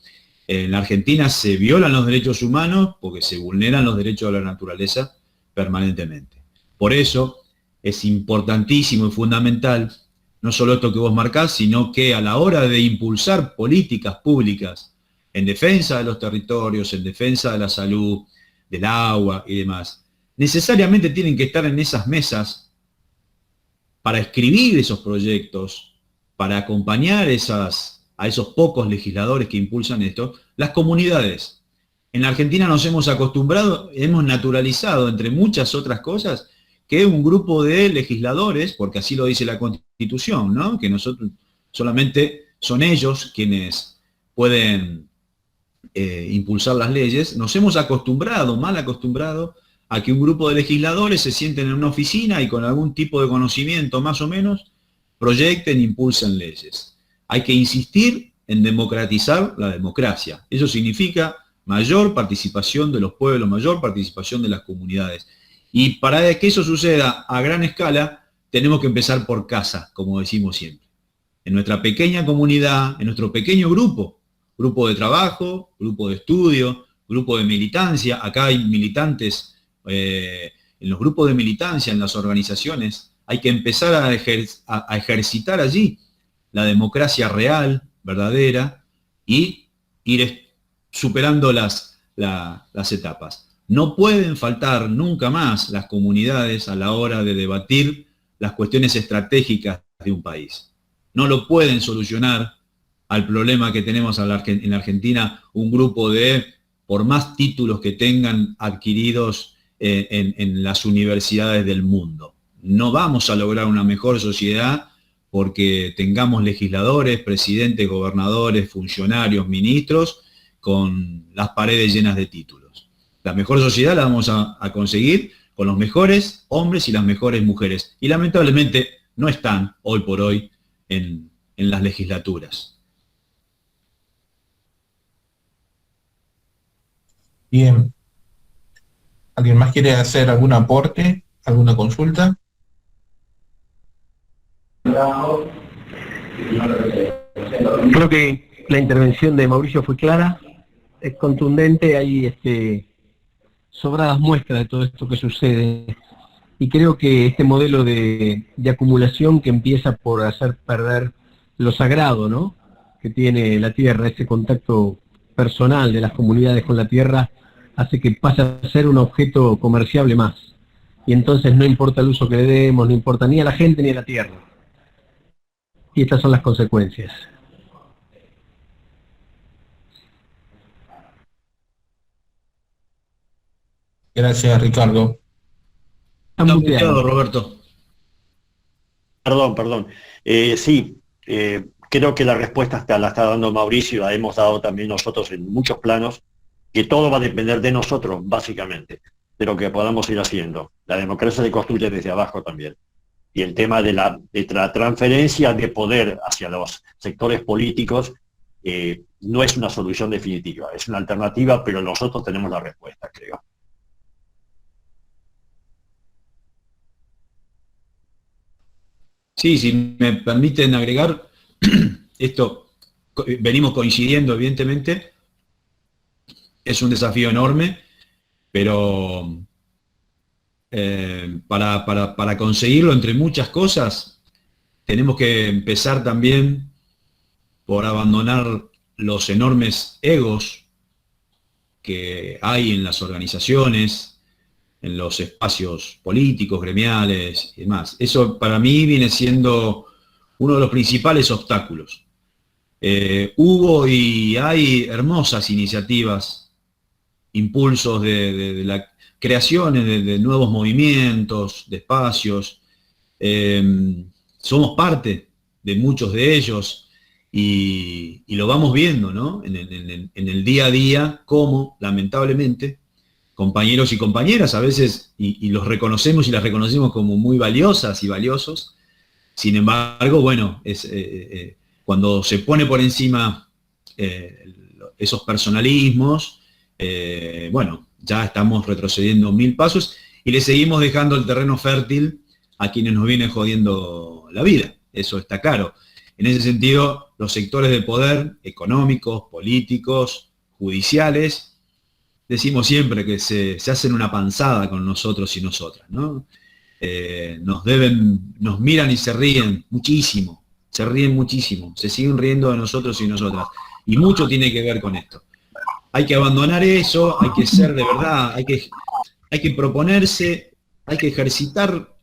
En la Argentina se violan los derechos humanos porque se vulneran los derechos de la naturaleza permanentemente. Por eso es importantísimo y fundamental, no solo esto que vos marcás, sino que a la hora de impulsar políticas públicas en defensa de los territorios, en defensa de la salud, del agua y demás, necesariamente tienen que estar en esas mesas para escribir esos proyectos, para acompañar a esos pocos legisladores que impulsan esto, las comunidades. En la Argentina nos hemos acostumbrado, hemos naturalizado, entre muchas otras cosas, que un grupo de legisladores, porque así lo dice la Constitución, ¿no? Que nosotros solamente son ellos quienes pueden impulsar las leyes. Nos hemos mal acostumbrado, a que un grupo de legisladores se sienten en una oficina y con algún tipo de conocimiento más o menos proyecten e impulsen leyes. Hay que insistir en democratizar la democracia. Eso significa mayor participación de los pueblos, mayor participación de las comunidades. Y para que eso suceda a gran escala, tenemos que empezar por casa, como decimos siempre. En nuestra pequeña comunidad, en nuestro pequeño grupo de trabajo, grupo de estudio, grupo de militancia. Acá hay militantes, en los grupos de militancia, en las organizaciones, hay que empezar a ejercitar allí la democracia real, verdadera, y ir superando las etapas. No pueden faltar nunca más las comunidades a la hora de debatir las cuestiones estratégicas de un país. No lo pueden solucionar al problema que tenemos en la Argentina un grupo por más títulos que tengan adquiridos en las universidades del mundo. No vamos a lograr una mejor sociedad porque tengamos legisladores, presidentes, gobernadores, funcionarios, ministros, con las paredes llenas de títulos. La mejor sociedad la vamos a conseguir con los mejores hombres y las mejores mujeres. Y lamentablemente no están hoy por hoy en las legislaturas. Bien. ¿Alguien más quiere hacer algún aporte, alguna consulta? Creo que la intervención de Mauricio fue clara, es contundente, hay sobradas muestras de todo esto que sucede. Y creo que este modelo de acumulación que empieza por hacer perder lo sagrado, ¿no?, que tiene la tierra, ese contacto personal de las comunidades con la tierra, hace que pase a ser un objeto comerciable más. Y entonces no importa el uso que le demos, no importa ni a la gente ni a la tierra. Y estas son las consecuencias. Gracias, Ricardo. Está muteado, Roberto. Perdón. Sí, creo que la respuesta la está dando Mauricio, la hemos dado también nosotros en muchos planos, que todo va a depender de nosotros, básicamente, de lo que podamos ir haciendo. La democracia se construye desde abajo también. Y el tema de la transferencia de poder hacia los sectores políticos no es una solución definitiva, es una alternativa, pero nosotros tenemos la respuesta, creo. Sí, si me permiten agregar, esto venimos coincidiendo evidentemente, es un desafío enorme, pero para conseguirlo, entre muchas cosas, tenemos que empezar también por abandonar los enormes egos que hay en las organizaciones, en los espacios políticos, gremiales y demás. Eso para mí viene siendo uno de los principales obstáculos. Hubo y hay hermosas iniciativas, impulsos de la creaciones de nuevos movimientos, de espacios. Somos parte de muchos de ellos y lo vamos viendo, ¿no? En el día a día, cómo, lamentablemente, compañeros y compañeras a veces, y los reconocemos y las reconocemos como muy valiosas y valiosos, sin embargo, bueno, cuando se pone por encima esos personalismos, bueno, ya estamos retrocediendo 1000 pasos y le seguimos dejando el terreno fértil a quienes nos vienen jodiendo la vida. Eso está claro. En ese sentido, los sectores de poder, económicos, políticos, judiciales, decimos siempre que se hacen una panzada con nosotros y nosotras, ¿no? Nos miran y se ríen muchísimo, se siguen riendo de nosotros y nosotras. Y mucho tiene que ver con esto. Hay que abandonar eso, hay que ser de verdad, hay que proponerse, hay que ejercitar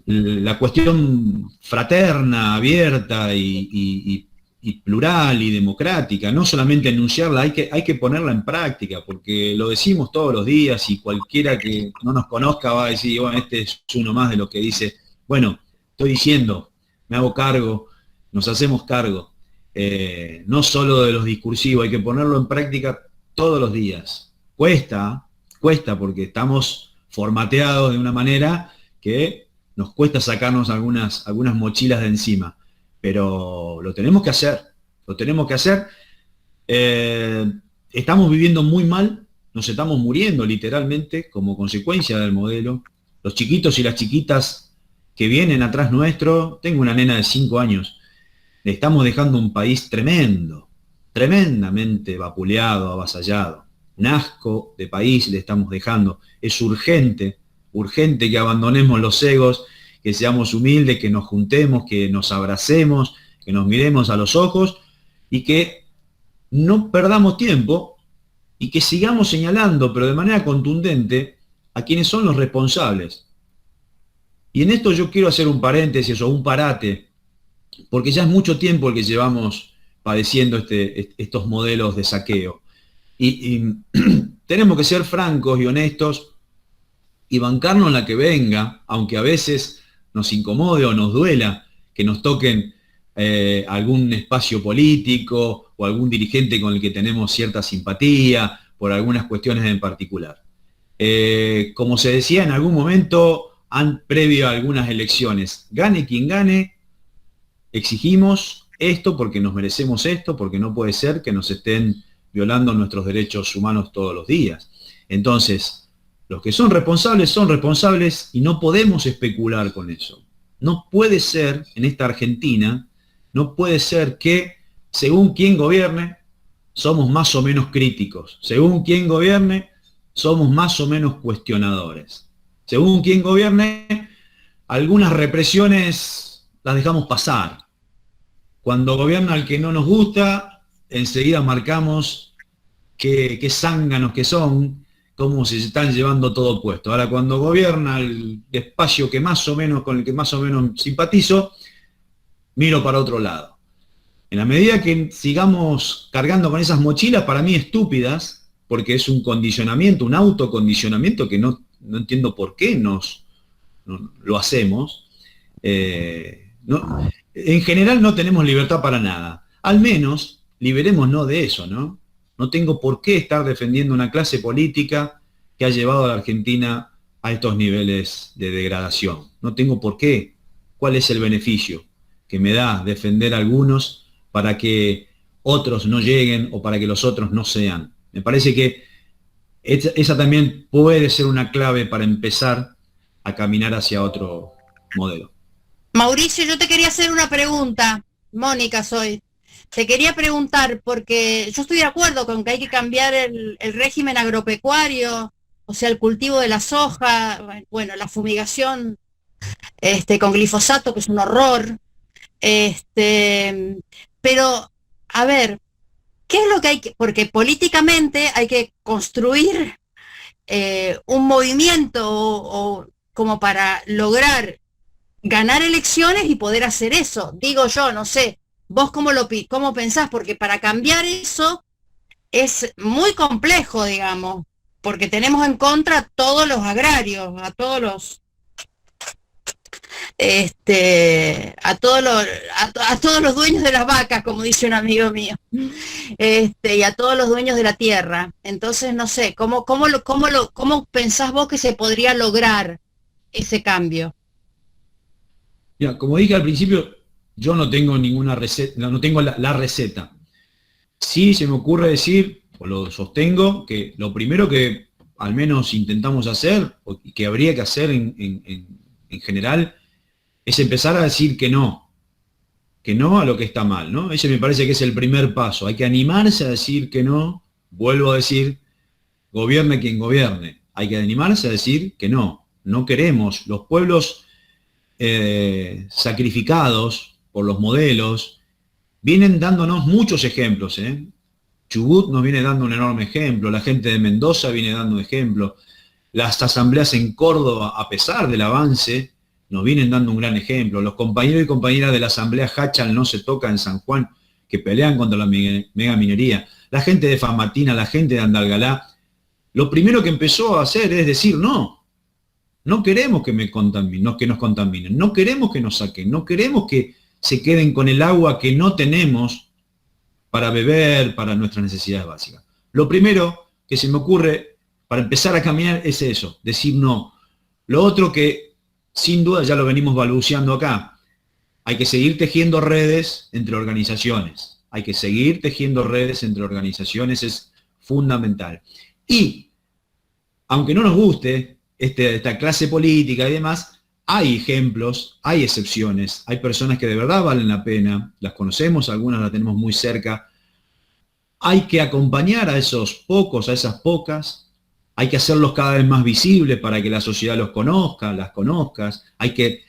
la cuestión fraterna, abierta y plural y democrática, no solamente enunciarla, hay que ponerla en práctica, porque lo decimos todos los días y cualquiera que no nos conozca va a decir, bueno, este es uno más de lo que dice. Bueno, estoy diciendo, me hago cargo, nos hacemos cargo, no solo de los discursivos, hay que ponerlo en práctica todos los días. Cuesta porque estamos formateados de una manera que nos cuesta sacarnos algunas mochilas de encima, pero lo tenemos que hacer, estamos viviendo muy mal, nos estamos muriendo literalmente como consecuencia del modelo. Los chiquitos y las chiquitas que vienen atrás nuestro, tengo una nena de 5 años, le estamos dejando un país tremendo, tremendamente vapuleado, avasallado, un asco de país le estamos dejando. Es urgente que abandonemos los egos, que seamos humildes, que nos juntemos, que nos abracemos, que nos miremos a los ojos y que no perdamos tiempo y que sigamos señalando, pero de manera contundente, a quienes son los responsables. Y en esto yo quiero hacer un paréntesis o un parate, porque ya es mucho tiempo el que llevamos padeciendo estos modelos de saqueo. Y tenemos que ser francos y honestos y bancarnos la que venga, aunque a veces nos incomode o nos duela que nos toquen algún espacio político o algún dirigente con el que tenemos cierta simpatía por algunas cuestiones en particular. Como se decía en algún momento, previo a algunas elecciones, gane quien gane, exigimos esto porque nos merecemos esto, porque no puede ser que nos estén violando nuestros derechos humanos todos los días. Entonces, los que son responsables y no podemos especular con eso. No puede ser, en esta Argentina, no puede ser que, según quien gobierne, somos más o menos críticos. Según quien gobierne, somos más o menos cuestionadores. Según quien gobierne, algunas represiones las dejamos pasar. Cuando gobierna el que no nos gusta, enseguida marcamos qué zánganos que son, cómo se están llevando todo puesto. Ahora, cuando gobierna el espacio que más o menos, con el que más o menos simpatizo, miro para otro lado. En la medida que sigamos cargando con esas mochilas, para mí estúpidas, porque es un condicionamiento, un autocondicionamiento que no entiendo por qué lo hacemos, en general no tenemos libertad para nada. Al menos liberémonos de eso, ¿no? No tengo por qué estar defendiendo una clase política que ha llevado a la Argentina a estos niveles de degradación. No tengo por qué. ¿Cuál es el beneficio que me da defender a algunos para que otros no lleguen o para que los otros no sean? Me parece que esa también puede ser una clave para empezar a caminar hacia otro modelo. Mauricio, yo te quería hacer una pregunta. Mónica soy. Te quería preguntar, porque yo estoy de acuerdo con que hay que cambiar el régimen agropecuario, o sea, el cultivo de la soja, bueno, la fumigación con glifosato, que es un horror. Pero, a ver, ¿qué es lo que hay que...? Porque políticamente hay que construir un movimiento como para lograr ganar elecciones y poder hacer eso. Digo yo, no sé, vos cómo pensás, porque para cambiar eso es muy complejo, digamos, porque tenemos en contra a todos los agrarios, a todos los a todos los dueños de las vacas, como dice un amigo mío, y a todos los dueños de la tierra. Entonces, no sé, ¿cómo pensás vos que se podría lograr ese cambio? Ya, como dije al principio, yo no tengo ninguna receta, no tengo la receta. Sí se me ocurre decir, o lo sostengo, que lo primero que al menos intentamos hacer, o que habría que hacer en general, es empezar a decir que no a lo que está mal, ¿no? Ese me parece que es el primer paso. Hay que animarse a decir que no, vuelvo a decir, gobierne quien gobierne. Hay que animarse a decir que no queremos. Los pueblos sacrificados por los modelos vienen dándonos muchos ejemplos, ¿eh? Chubut nos viene dando un enorme ejemplo, la gente de Mendoza viene dando un ejemplo, las asambleas en Córdoba, a pesar del avance, nos vienen dando un gran ejemplo. Los compañeros y compañeras de la asamblea Hachal no se toca en San Juan, que pelean contra la megaminería, la gente de Famatina, la gente de Andalgalá, lo primero que empezó a hacer es decir no queremos que nos contaminen, no queremos que nos saquen, no queremos que se queden con el agua que no tenemos para beber, para nuestras necesidades básicas. Lo primero que se me ocurre para empezar a caminar es eso, decir no. Lo otro que sin duda ya lo venimos balbuceando acá, hay que seguir tejiendo redes entre organizaciones. Hay que seguir tejiendo redes entre organizaciones, es fundamental. Y, aunque no nos guste esta clase política y demás, hay ejemplos, hay excepciones, hay personas que de verdad valen la pena, las conocemos, algunas las tenemos muy cerca. Hay que acompañar a esos pocos, a esas pocas, hay que hacerlos cada vez más visibles para que la sociedad los conozca, las conozcas, hay que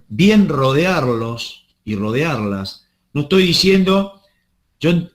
bien rodearlos y rodearlas. No estoy diciendo, yo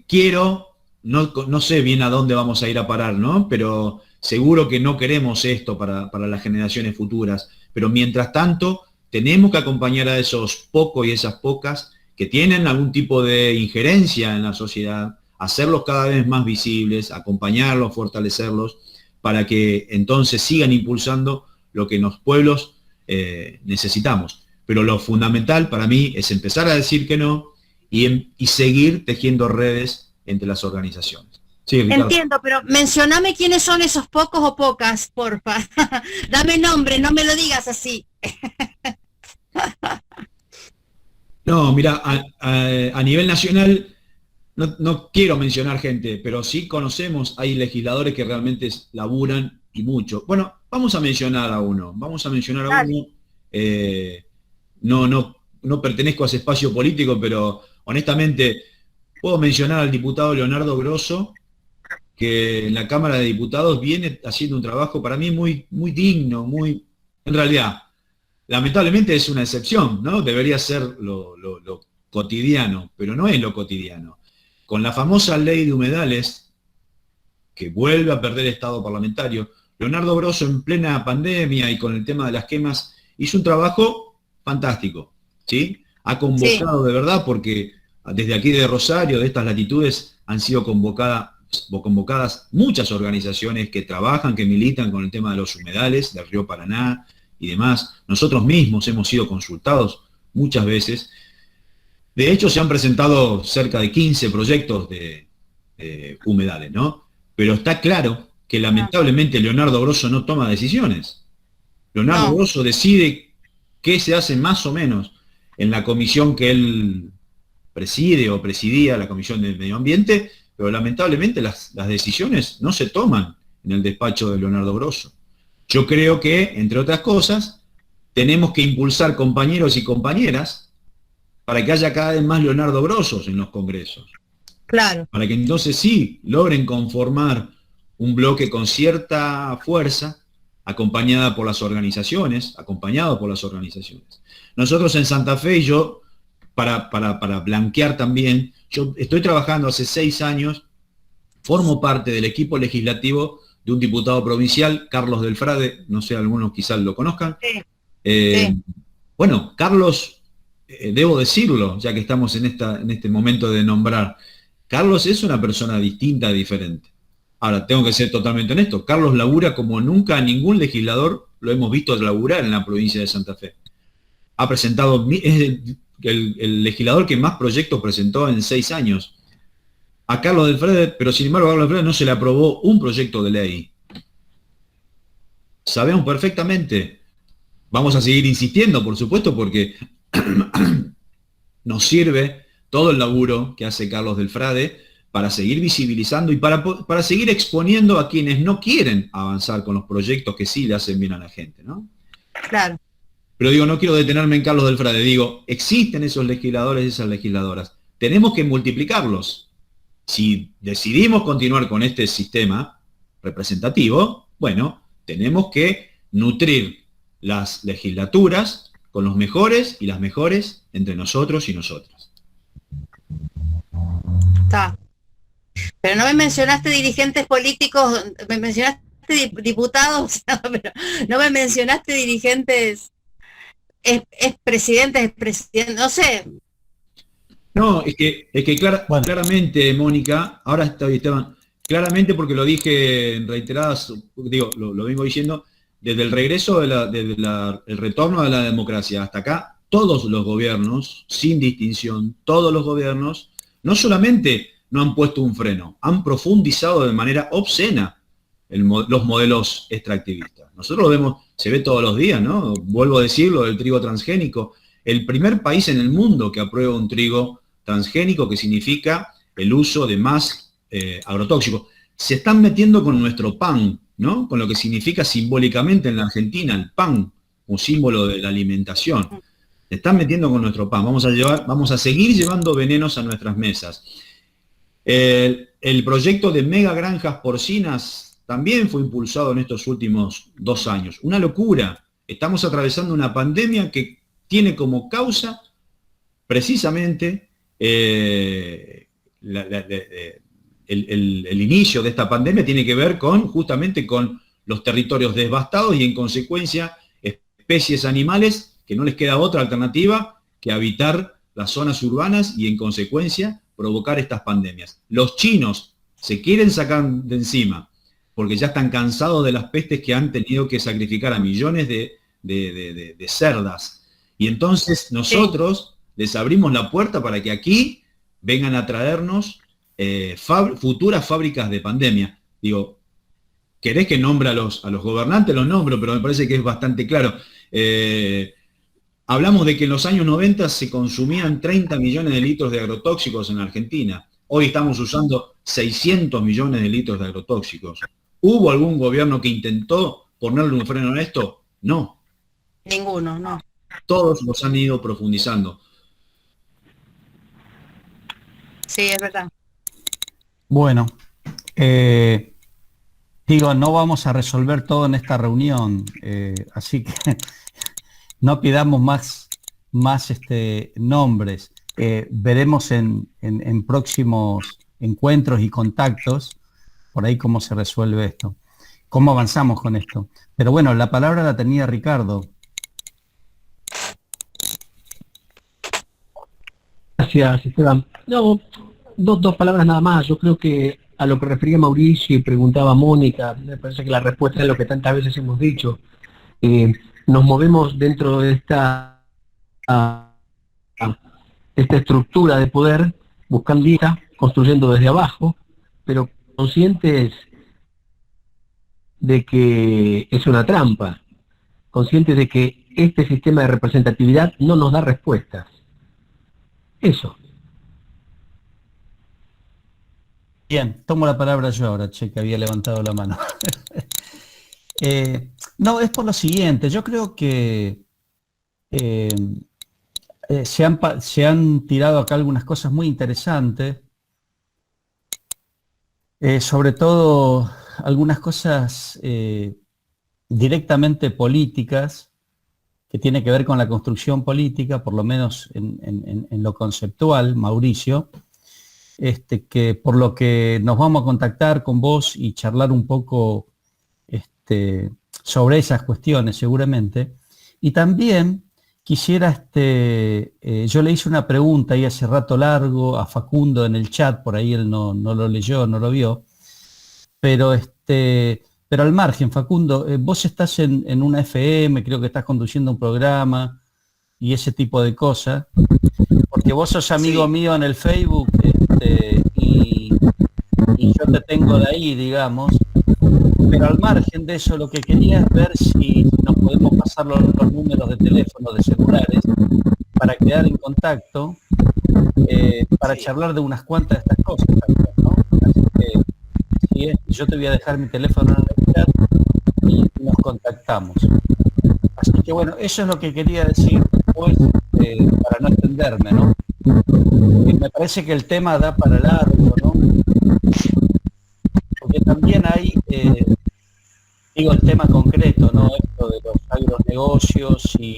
quiero, no sé bien a dónde vamos a ir a parar, ¿no? Pero seguro que no queremos esto para las generaciones futuras. Pero mientras tanto, tenemos que acompañar a esos pocos y esas pocas que tienen algún tipo de injerencia en la sociedad, hacerlos cada vez más visibles, acompañarlos, fortalecerlos, para que entonces sigan impulsando lo que los pueblos necesitamos. Pero lo fundamental para mí es empezar a decir que no y seguir tejiendo redes entre las organizaciones. Sí, Ricardo. Entiendo, pero mencioname quiénes son esos pocos o pocas, porfa. Dame nombre, no me lo digas así. No, mira, a nivel nacional no quiero mencionar gente, pero sí conocemos, hay legisladores que realmente laburan y mucho. Bueno, vamos a mencionar a uno. No pertenezco a ese espacio político, pero honestamente puedo mencionar al diputado Leonardo Grosso, que en la Cámara de Diputados viene haciendo un trabajo para mí muy, muy digno, en realidad, lamentablemente es una excepción, ¿no? Debería ser lo cotidiano, pero no es lo cotidiano. Con la famosa ley de humedales, que vuelve a perder estado parlamentario, Leonardo Grosso en plena pandemia y con el tema de las quemas, hizo un trabajo fantástico, ¿sí? Ha convocado de verdad, porque desde aquí de Rosario, de estas latitudes, han sido convocadas muchas organizaciones que trabajan, que militan con el tema de los humedales, del río Paraná y demás. Nosotros mismos hemos sido consultados muchas veces. De hecho, se han presentado cerca de 15 proyectos de humedales, ¿no? Pero está claro que lamentablemente Leonardo Grosso no toma decisiones. Leonardo Grosso decide qué se hace más o menos en la comisión que él preside o presidía, la Comisión de Medio Ambiente, pero lamentablemente las decisiones no se toman en el despacho de Leonardo Grosso. Yo creo que, entre otras cosas, tenemos que impulsar compañeros y compañeras para que haya cada vez más Leonardo Brosos en los congresos. Claro. Para que entonces sí logren conformar un bloque con cierta fuerza, acompañado por las organizaciones. Nosotros en Santa Fe, y yo, para blanquear también, yo estoy trabajando hace 6 años, formo parte del equipo legislativo de un diputado provincial, Carlos Del Frade, no sé, algunos quizás lo conozcan. Sí. Sí. Bueno, Carlos, debo decirlo, ya que estamos en este momento de nombrar, Carlos es una persona distinta, diferente. Ahora, tengo que ser totalmente honesto, Carlos labura como nunca ningún legislador lo hemos visto laburar en la provincia de Santa Fe. Ha presentado, es el legislador que más proyectos presentó en 6 años. A Carlos Del Frade, pero sin embargo a Carlos Del Frade no se le aprobó un proyecto de ley. Sabemos perfectamente, vamos a seguir insistiendo, por supuesto, porque nos sirve todo el laburo que hace Carlos Del Frade para seguir visibilizando y para seguir exponiendo a quienes no quieren avanzar con los proyectos que sí le hacen bien a la gente, ¿no? Claro. Pero digo, no quiero detenerme en Carlos Del Frade, digo, existen esos legisladores y esas legisladoras. Tenemos que multiplicarlos. Si decidimos continuar con este sistema representativo, bueno, tenemos que nutrir las legislaturas con los mejores y las mejores entre nosotros y nosotras. Está. Pero no me mencionaste dirigentes políticos, me mencionaste diputados, pero no me mencionaste dirigentes, expresidentes, no sé. No, es que bueno, claramente, Mónica, ahora está Esteban, claramente porque lo dije en reiteradas, digo, lo vengo diciendo, desde el regreso el retorno a la democracia hasta acá, todos los gobiernos, sin distinción, todos los gobiernos, no solamente no han puesto un freno, han profundizado de manera obscena los modelos extractivistas. Nosotros lo vemos, se ve todos los días, ¿no? Vuelvo a decirlo, el trigo transgénico. El primer país en el mundo que aprueba un trigo transgénico, que significa el uso de más agrotóxicos. Se están metiendo con nuestro pan, ¿no? Con lo que significa simbólicamente en la Argentina el pan, un símbolo de la alimentación. Se están metiendo con nuestro pan. Vamos a seguir llevando venenos a nuestras mesas. El proyecto de mega granjas porcinas también fue impulsado en estos últimos 2 años. Una locura. Estamos atravesando una pandemia que tiene como causa precisamente el inicio de esta pandemia tiene que ver justamente con los territorios devastados y en consecuencia especies animales que no les queda otra alternativa que habitar las zonas urbanas y en consecuencia provocar estas pandemias. Los chinos se quieren sacar de encima porque ya están cansados de las pestes que han tenido que sacrificar a millones de cerdas. Y entonces nosotros les abrimos la puerta para que aquí vengan a traernos futuras fábricas de pandemia. Digo, ¿querés que nombre a los gobernantes? Los nombro, pero me parece que es bastante claro. Hablamos de que en los años 90 se consumían 30 millones de litros de agrotóxicos en Argentina. Hoy estamos usando 600 millones de litros de agrotóxicos. ¿Hubo algún gobierno que intentó ponerle un freno a esto? No. Ninguno, no. Todos los han ido profundizando. Sí, es verdad. Bueno, digo, no vamos a resolver todo en esta reunión, así que no pidamos más nombres. Veremos en próximos encuentros y contactos por ahí cómo se resuelve esto, cómo avanzamos con esto. Pero bueno, la palabra la tenía Ricardo. Gracias, Esteban. No, dos palabras nada más. Yo creo que a lo que refería Mauricio y preguntaba Mónica, me parece que la respuesta es lo que tantas veces hemos dicho. Nos movemos dentro de esta estructura de poder, buscando vida, construyendo desde abajo, pero conscientes de que es una trampa, conscientes de que este sistema de representatividad no nos da respuestas. Eso. Bien, tomo la palabra yo ahora, che, que había levantado la mano. No, es por lo siguiente, yo creo que eh, se han tirado acá algunas cosas muy interesantes, sobre todo algunas cosas directamente políticas, que tiene que ver con la construcción política, por lo menos en lo conceptual, Mauricio, que por lo que nos vamos a contactar con vos y charlar un poco sobre esas cuestiones seguramente. Y también quisiera, yo le hice una pregunta ahí hace rato largo a Facundo en el chat, por ahí él no lo leyó, no lo vio, pero pero al margen, Facundo, vos estás en una FM, creo que estás conduciendo un programa y ese tipo de cosas, porque vos sos amigo Sí. mío en el Facebook, y yo te tengo de ahí, digamos, pero al margen de eso lo que quería es ver si nos podemos pasar los números de teléfono de celulares para quedar en contacto, para Sí. charlar de unas cuantas de estas cosas también, ¿no? Así que sí, yo te voy a dejar mi teléfono en el chat y nos contactamos. Así que bueno, eso es lo que quería decir después, para no extenderme, ¿no? Me parece que el tema da para largo, ¿no? Porque también hay, digo, el tema concreto, ¿no? Esto de los agronegocios y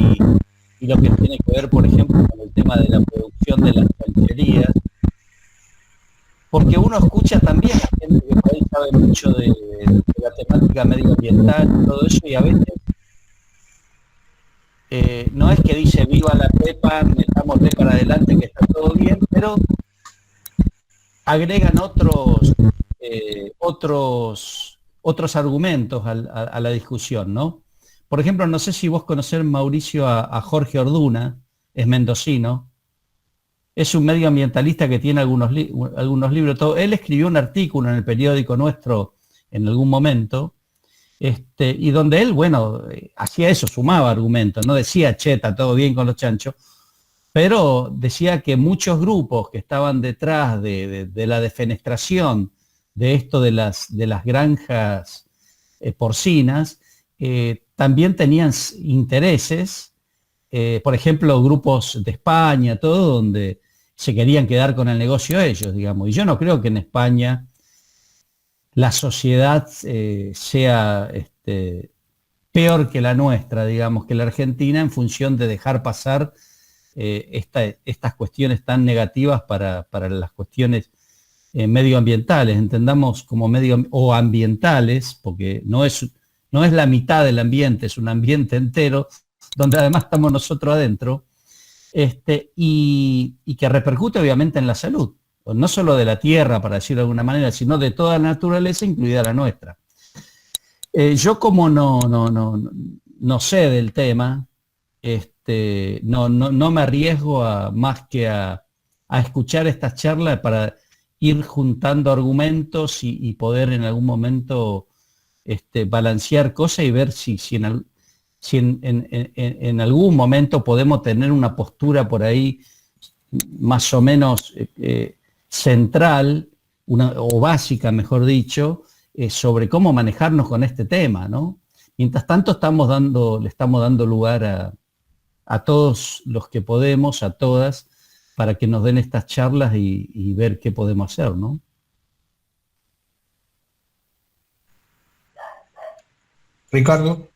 lo que tiene que ver, por ejemplo, con el tema de la producción de las chancherías, porque uno escucha también a gente que por ahí sabe mucho de la temática medioambiental y todo eso, y a veces no es que dice viva la pepa, metámosle para adelante que está todo bien, pero agregan otros argumentos a la discusión, ¿no? Por ejemplo, no sé si vos conocés, Mauricio, a Jorge Orduna, es mendocino, es un medioambientalista que tiene algunos libros, todo. Él escribió un artículo en el periódico nuestro en algún momento, y donde él, bueno, hacía eso, sumaba argumentos, no decía, che, está todo bien con los chanchos, pero decía que muchos grupos que estaban detrás de la defenestración de esto de las granjas porcinas, también tenían intereses, por ejemplo, grupos de España, todo, donde se querían quedar con el negocio ellos, digamos. Y yo no creo que en España la sociedad sea peor que la nuestra, digamos, que la Argentina, en función de dejar pasar estas cuestiones tan negativas para las cuestiones medioambientales, entendamos como o ambientales, porque no es la mitad del ambiente, es un ambiente entero, donde además estamos nosotros adentro, y que repercute obviamente en la salud, no solo de la tierra, para decirlo de alguna manera, sino de toda la naturaleza, incluida la nuestra. Yo como no sé del tema, no me arriesgo más que a escuchar estas charlas para ir juntando argumentos y poder en algún momento balancear cosas y ver si en algún momento podemos tener una postura por ahí más o menos central, o básica, mejor dicho, sobre cómo manejarnos con este tema, ¿no? Mientras tanto le estamos dando lugar a todos los que podemos, a todas, para que nos den estas charlas y ver qué podemos hacer, ¿no? Ricardo.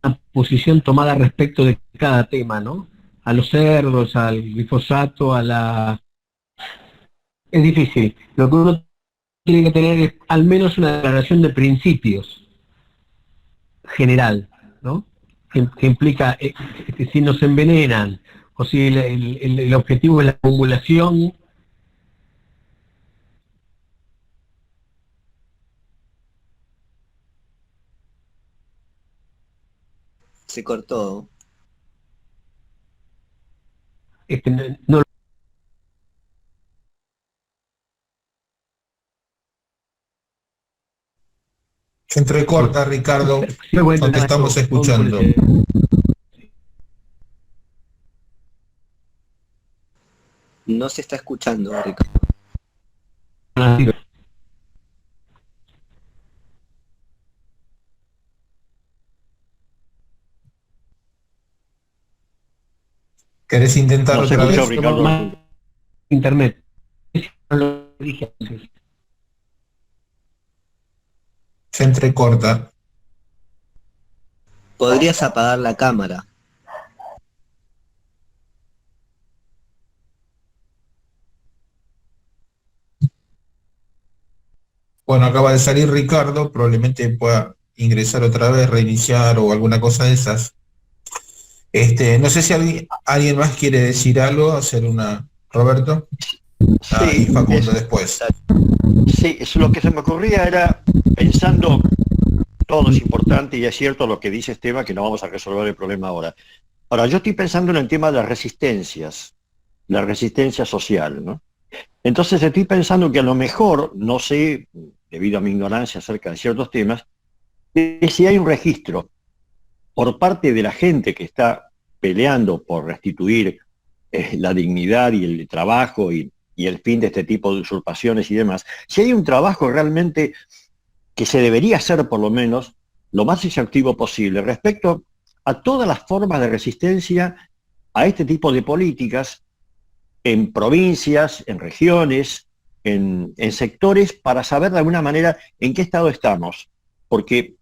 Una posición tomada respecto de cada tema, ¿no? A los cerdos, al glifosato, Es difícil. Lo que uno tiene que tener es al menos una declaración de principios general, ¿no? Que implica que si nos envenenan o si el objetivo es la acumulación. Se cortó. No. Se entrecorta, Ricardo, no te estamos escuchando. No se está escuchando, Ricardo. ¿Querés intentar No se otra escuchó, vez? Ricardo. Internet. Lo dije antes. Se entrecorta. Podrías apagar la cámara. Bueno, acaba de salir Ricardo, probablemente pueda ingresar otra vez, reiniciar o alguna cosa de esas. No sé si alguien más quiere decir algo, hacer una... Roberto. Y Facundo después. Sí, eso lo que se me ocurría era, pensando, todo es importante y es cierto lo que dice Esteban, que no vamos a resolver el problema ahora. Ahora, yo estoy pensando en el tema de las resistencias, la resistencia social, ¿no? Entonces estoy pensando que a lo mejor, no sé, debido a mi ignorancia acerca de ciertos temas, si hay un registro por parte de la gente que está peleando por restituir la dignidad y el trabajo y el fin de este tipo de usurpaciones y demás, si hay un trabajo realmente que se debería hacer por lo menos lo más exhaustivo posible respecto a todas las formas de resistencia a este tipo de políticas en provincias, en regiones, en sectores, para saber de alguna manera en qué estado estamos. Porque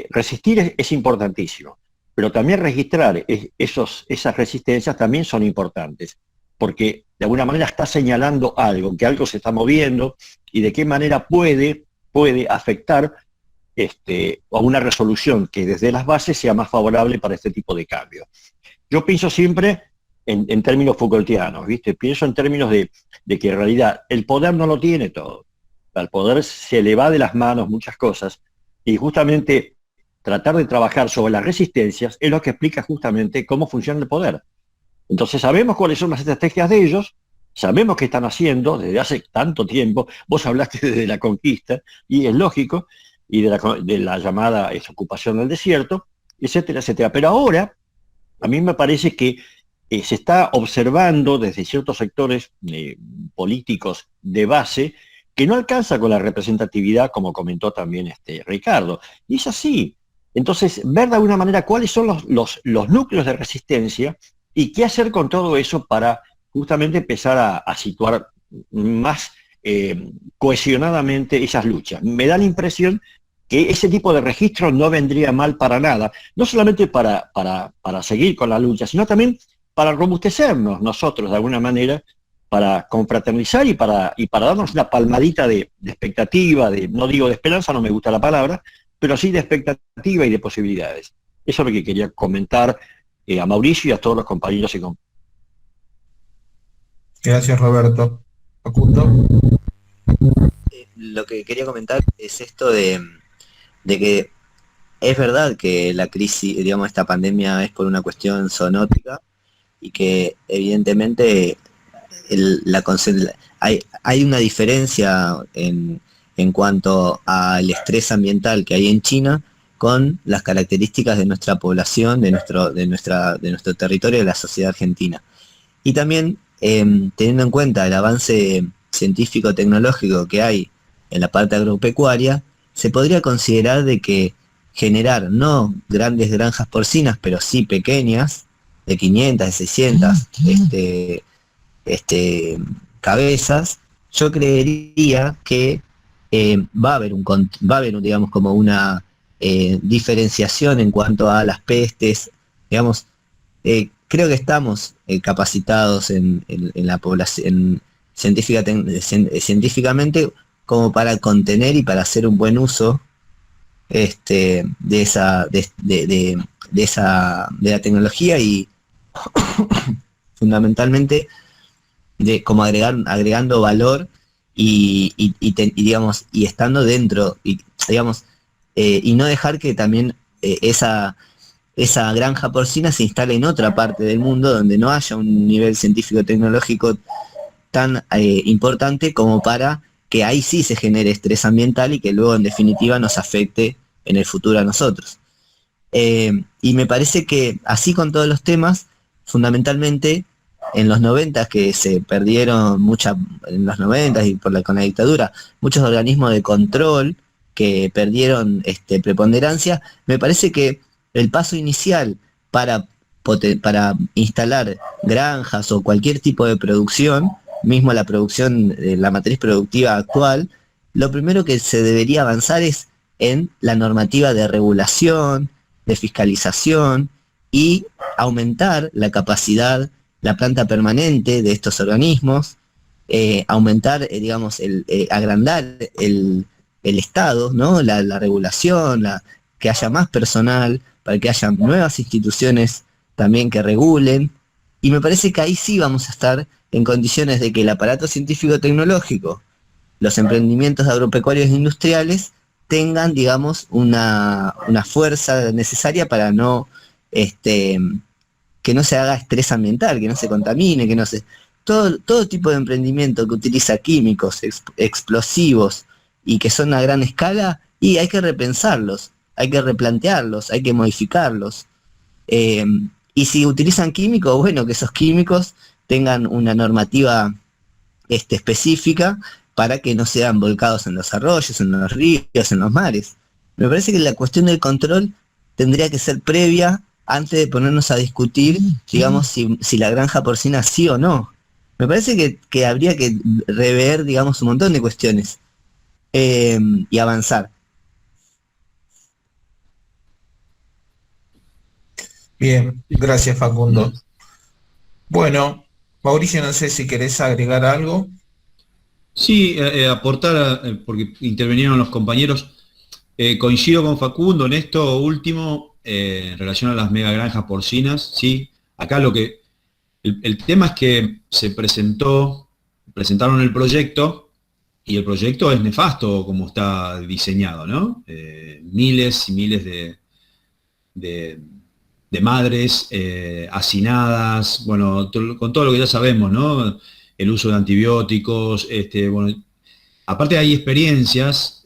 resistir es importantísimo, pero también registrar esas resistencias también son importantes, porque de alguna manera está señalando algo, que algo se está moviendo y de qué manera puede afectar a una resolución que desde las bases sea más favorable para este tipo de cambio. Yo pienso siempre en términos Foucaultianos, ¿viste? Pienso en términos de que en realidad el poder no lo tiene todo. Al poder se le va de las manos muchas cosas y justamente tratar de trabajar sobre las resistencias es lo que explica justamente cómo funciona el poder. Entonces sabemos cuáles son las estrategias de ellos, sabemos qué están haciendo desde hace tanto tiempo. Vos hablaste desde la conquista, y es lógico, y de la llamada ocupación del desierto, etcétera, etcétera. Pero ahora, a mí me parece que se está observando desde ciertos sectores políticos de base que no alcanza con la representatividad, como comentó también Ricardo. Y es así. Entonces, ver de alguna manera cuáles son los núcleos de resistencia y qué hacer con todo eso para justamente empezar a situar más cohesionadamente esas luchas. Me da la impresión que ese tipo de registro no vendría mal para nada, no solamente para seguir con la lucha, sino también para robustecernos nosotros de alguna manera, para confraternizar y para darnos una palmadita de expectativa, no digo de esperanza, no me gusta la palabra, pero sí de expectativa y de posibilidades. Eso es lo que quería comentar a Mauricio y a todos los compañeros y compañeras. Gracias, Roberto. Facundo. Lo que quería comentar es esto de que es verdad que la crisis, digamos, esta pandemia es por una cuestión zoonótica y que evidentemente hay una diferencia en cuanto al estrés ambiental que hay en China con las características de nuestra población, de nuestro territorio, de la sociedad argentina. Y también teniendo en cuenta el avance científico-tecnológico que hay en la parte agropecuaria, se podría considerar de que generar no grandes granjas porcinas, pero sí pequeñas, de 500, de 600 cabezas, yo creería que va a haber digamos, como una diferenciación en cuanto a las pestes, digamos. Creo que estamos capacitados en la población científicamente como para contener y para hacer un buen uso de la tecnología y fundamentalmente como agregando valor y digamos, y estando dentro y digamos, y no dejar que también esa granja porcina se instale en otra parte del mundo donde no haya un nivel científico-tecnológico tan importante como para que ahí sí se genere estrés ambiental y que luego en definitiva nos afecte en el futuro a nosotros. Y me parece que así con todos los temas, fundamentalmente en los 90 que se perdieron en los 90 y con la dictadura, muchos organismos de control que perdieron preponderancia, me parece que el paso inicial para para instalar granjas o cualquier tipo de producción, mismo la producción, la matriz productiva actual, lo primero que se debería avanzar es en la normativa de regulación, de fiscalización y aumentar la capacidad, la planta permanente de estos organismos, aumentar, digamos, agrandar el Estado, ¿no? La regulación, que haya más personal, para que haya nuevas instituciones también que regulen, y me parece que ahí sí vamos a estar en condiciones de que el aparato científico-tecnológico, los emprendimientos agropecuarios e industriales tengan, digamos, una fuerza necesaria para no, que no se haga estrés ambiental, que no se contamine, que no se... Todo tipo de emprendimiento que utiliza químicos, explosivos y que son a gran escala, y hay que repensarlos, hay que replantearlos, hay que modificarlos. Y si utilizan químicos, bueno, que esos químicos tengan una normativa específica para que no sean volcados en los arroyos, en los ríos, en los mares. Me parece que la cuestión del control tendría que ser previa antes de ponernos a discutir, digamos, si la granja porcina sí o no. Me parece que habría que rever, digamos, un montón de cuestiones y avanzar. Bien, gracias Facundo. Bueno, Mauricio, no sé si querés agregar algo. Sí, aportar, porque intervinieron los compañeros. Coincido con Facundo en esto último, en relación a las megagranjas porcinas. Sí, acá el tema es que presentaron el proyecto, y el proyecto es nefasto como está diseñado, ¿no? Miles y miles de madres hacinadas, bueno, con todo lo que ya sabemos, ¿no? El uso de antibióticos, bueno, aparte hay experiencias,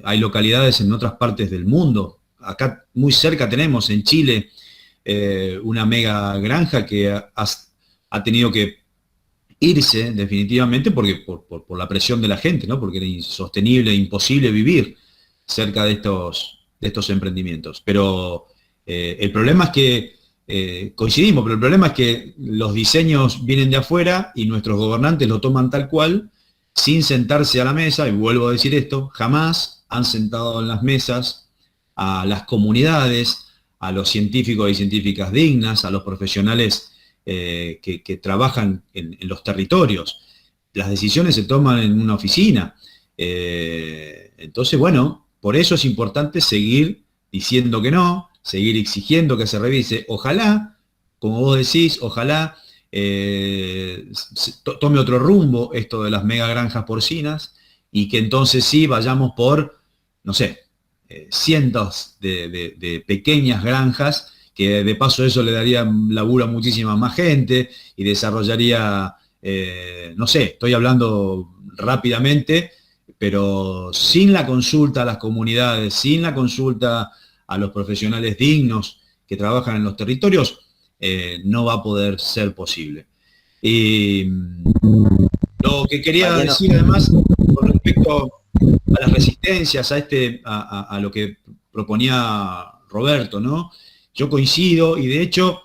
hay localidades en otras partes del mundo. Acá muy cerca tenemos, en Chile, una mega granja que ha tenido que irse definitivamente por la presión de la gente, ¿no? Porque era insostenible, imposible vivir cerca de estos emprendimientos. Pero el problema es que, coincidimos, pero el problema es que los diseños vienen de afuera y nuestros gobernantes lo toman tal cual, sin sentarse a la mesa, y vuelvo a decir esto, jamás han sentado en las mesas a las comunidades, a los científicos y científicas dignas, a los profesionales que trabajan en los territorios. Las decisiones se toman en una oficina. Entonces, bueno, por eso es importante seguir diciendo que no, seguir exigiendo que se revise. Ojalá, como vos decís, ojalá tome otro rumbo esto de las megagranjas porcinas, y que entonces sí vayamos por, no sé, cientos de pequeñas granjas, que de paso eso le daría laburo a muchísima más gente y desarrollaría, no sé, estoy hablando rápidamente, pero sin la consulta a las comunidades, sin la consulta a los profesionales dignos que trabajan en los territorios, no va a poder ser posible. Y lo que quería decir además, con respecto a las resistencias, a lo que proponía Roberto, ¿no? Yo coincido, y de hecho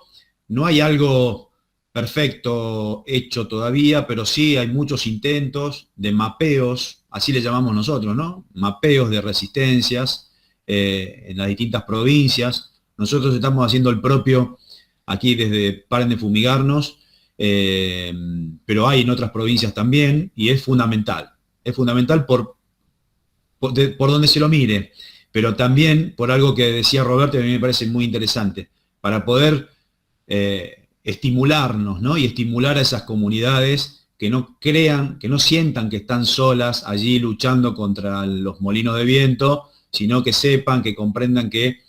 no hay algo perfecto hecho todavía, pero sí hay muchos intentos de mapeos, así le llamamos nosotros, ¿no? Mapeos de resistencias en las distintas provincias. Nosotros estamos haciendo el propio aquí desde Paren de Fumigarnos, pero hay en otras provincias también, y es fundamental por donde se lo mire, pero también por algo que decía Roberto, que a mí me parece muy interesante, para poder estimularnos, ¿no? Y estimular a esas comunidades que no crean, que no sientan que están solas allí luchando contra los molinos de viento, sino que sepan, que comprendan que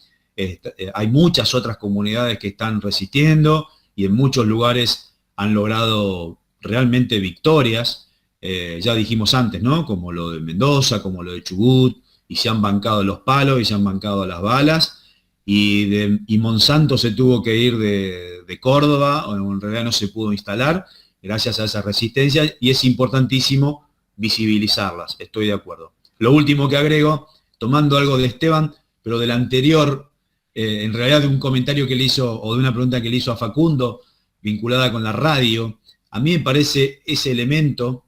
hay muchas otras comunidades que están resistiendo, y en muchos lugares han logrado realmente victorias. Ya dijimos antes, ¿no? Como lo de Mendoza, como lo de Chubut, y se han bancado los palos y se han bancado las balas, y Monsanto se tuvo que ir de Córdoba, o en realidad no se pudo instalar, gracias a esa resistencia, y es importantísimo visibilizarlas, estoy de acuerdo. Lo último que agrego, tomando algo de Esteban, pero del anterior en realidad de un comentario que le hizo, o de una pregunta que le hizo a Facundo, vinculada con la radio. A mí me parece ese elemento,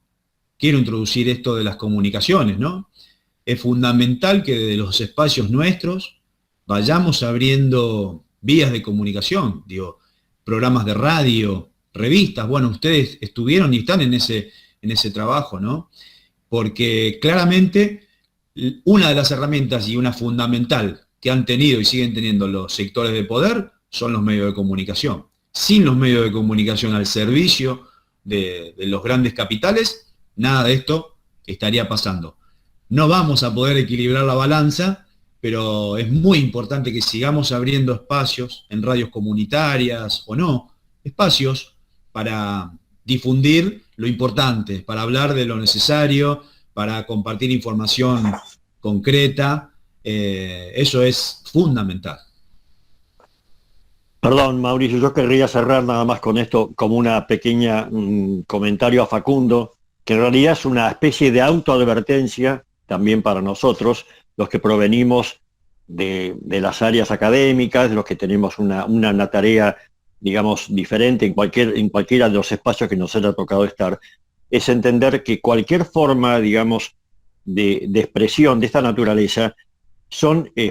quiero introducir esto de las comunicaciones, ¿no? Es fundamental que desde los espacios nuestros vayamos abriendo vías de comunicación, digo, programas de radio, revistas. Bueno, ustedes estuvieron y están en ese trabajo, ¿no? Porque claramente una de las herramientas y una fundamental que han tenido y siguen teniendo los sectores de poder son los medios de comunicación. Sin los medios de comunicación al servicio de los grandes capitales, nada de esto estaría pasando. No vamos a poder equilibrar la balanza, pero es muy importante que sigamos abriendo espacios en radios comunitarias o no, espacios para difundir lo importante, para hablar de lo necesario, para compartir información concreta. Eso es fundamental. Perdón, Mauricio, yo querría cerrar nada más con esto como una pequeña comentario a Facundo, que en realidad es una especie de autoadvertencia también para nosotros, los que provenimos de las áreas académicas, los que tenemos una tarea, digamos, diferente en cualquiera de los espacios que nos haya tocado estar, es entender que cualquier forma, digamos, de expresión de esta naturaleza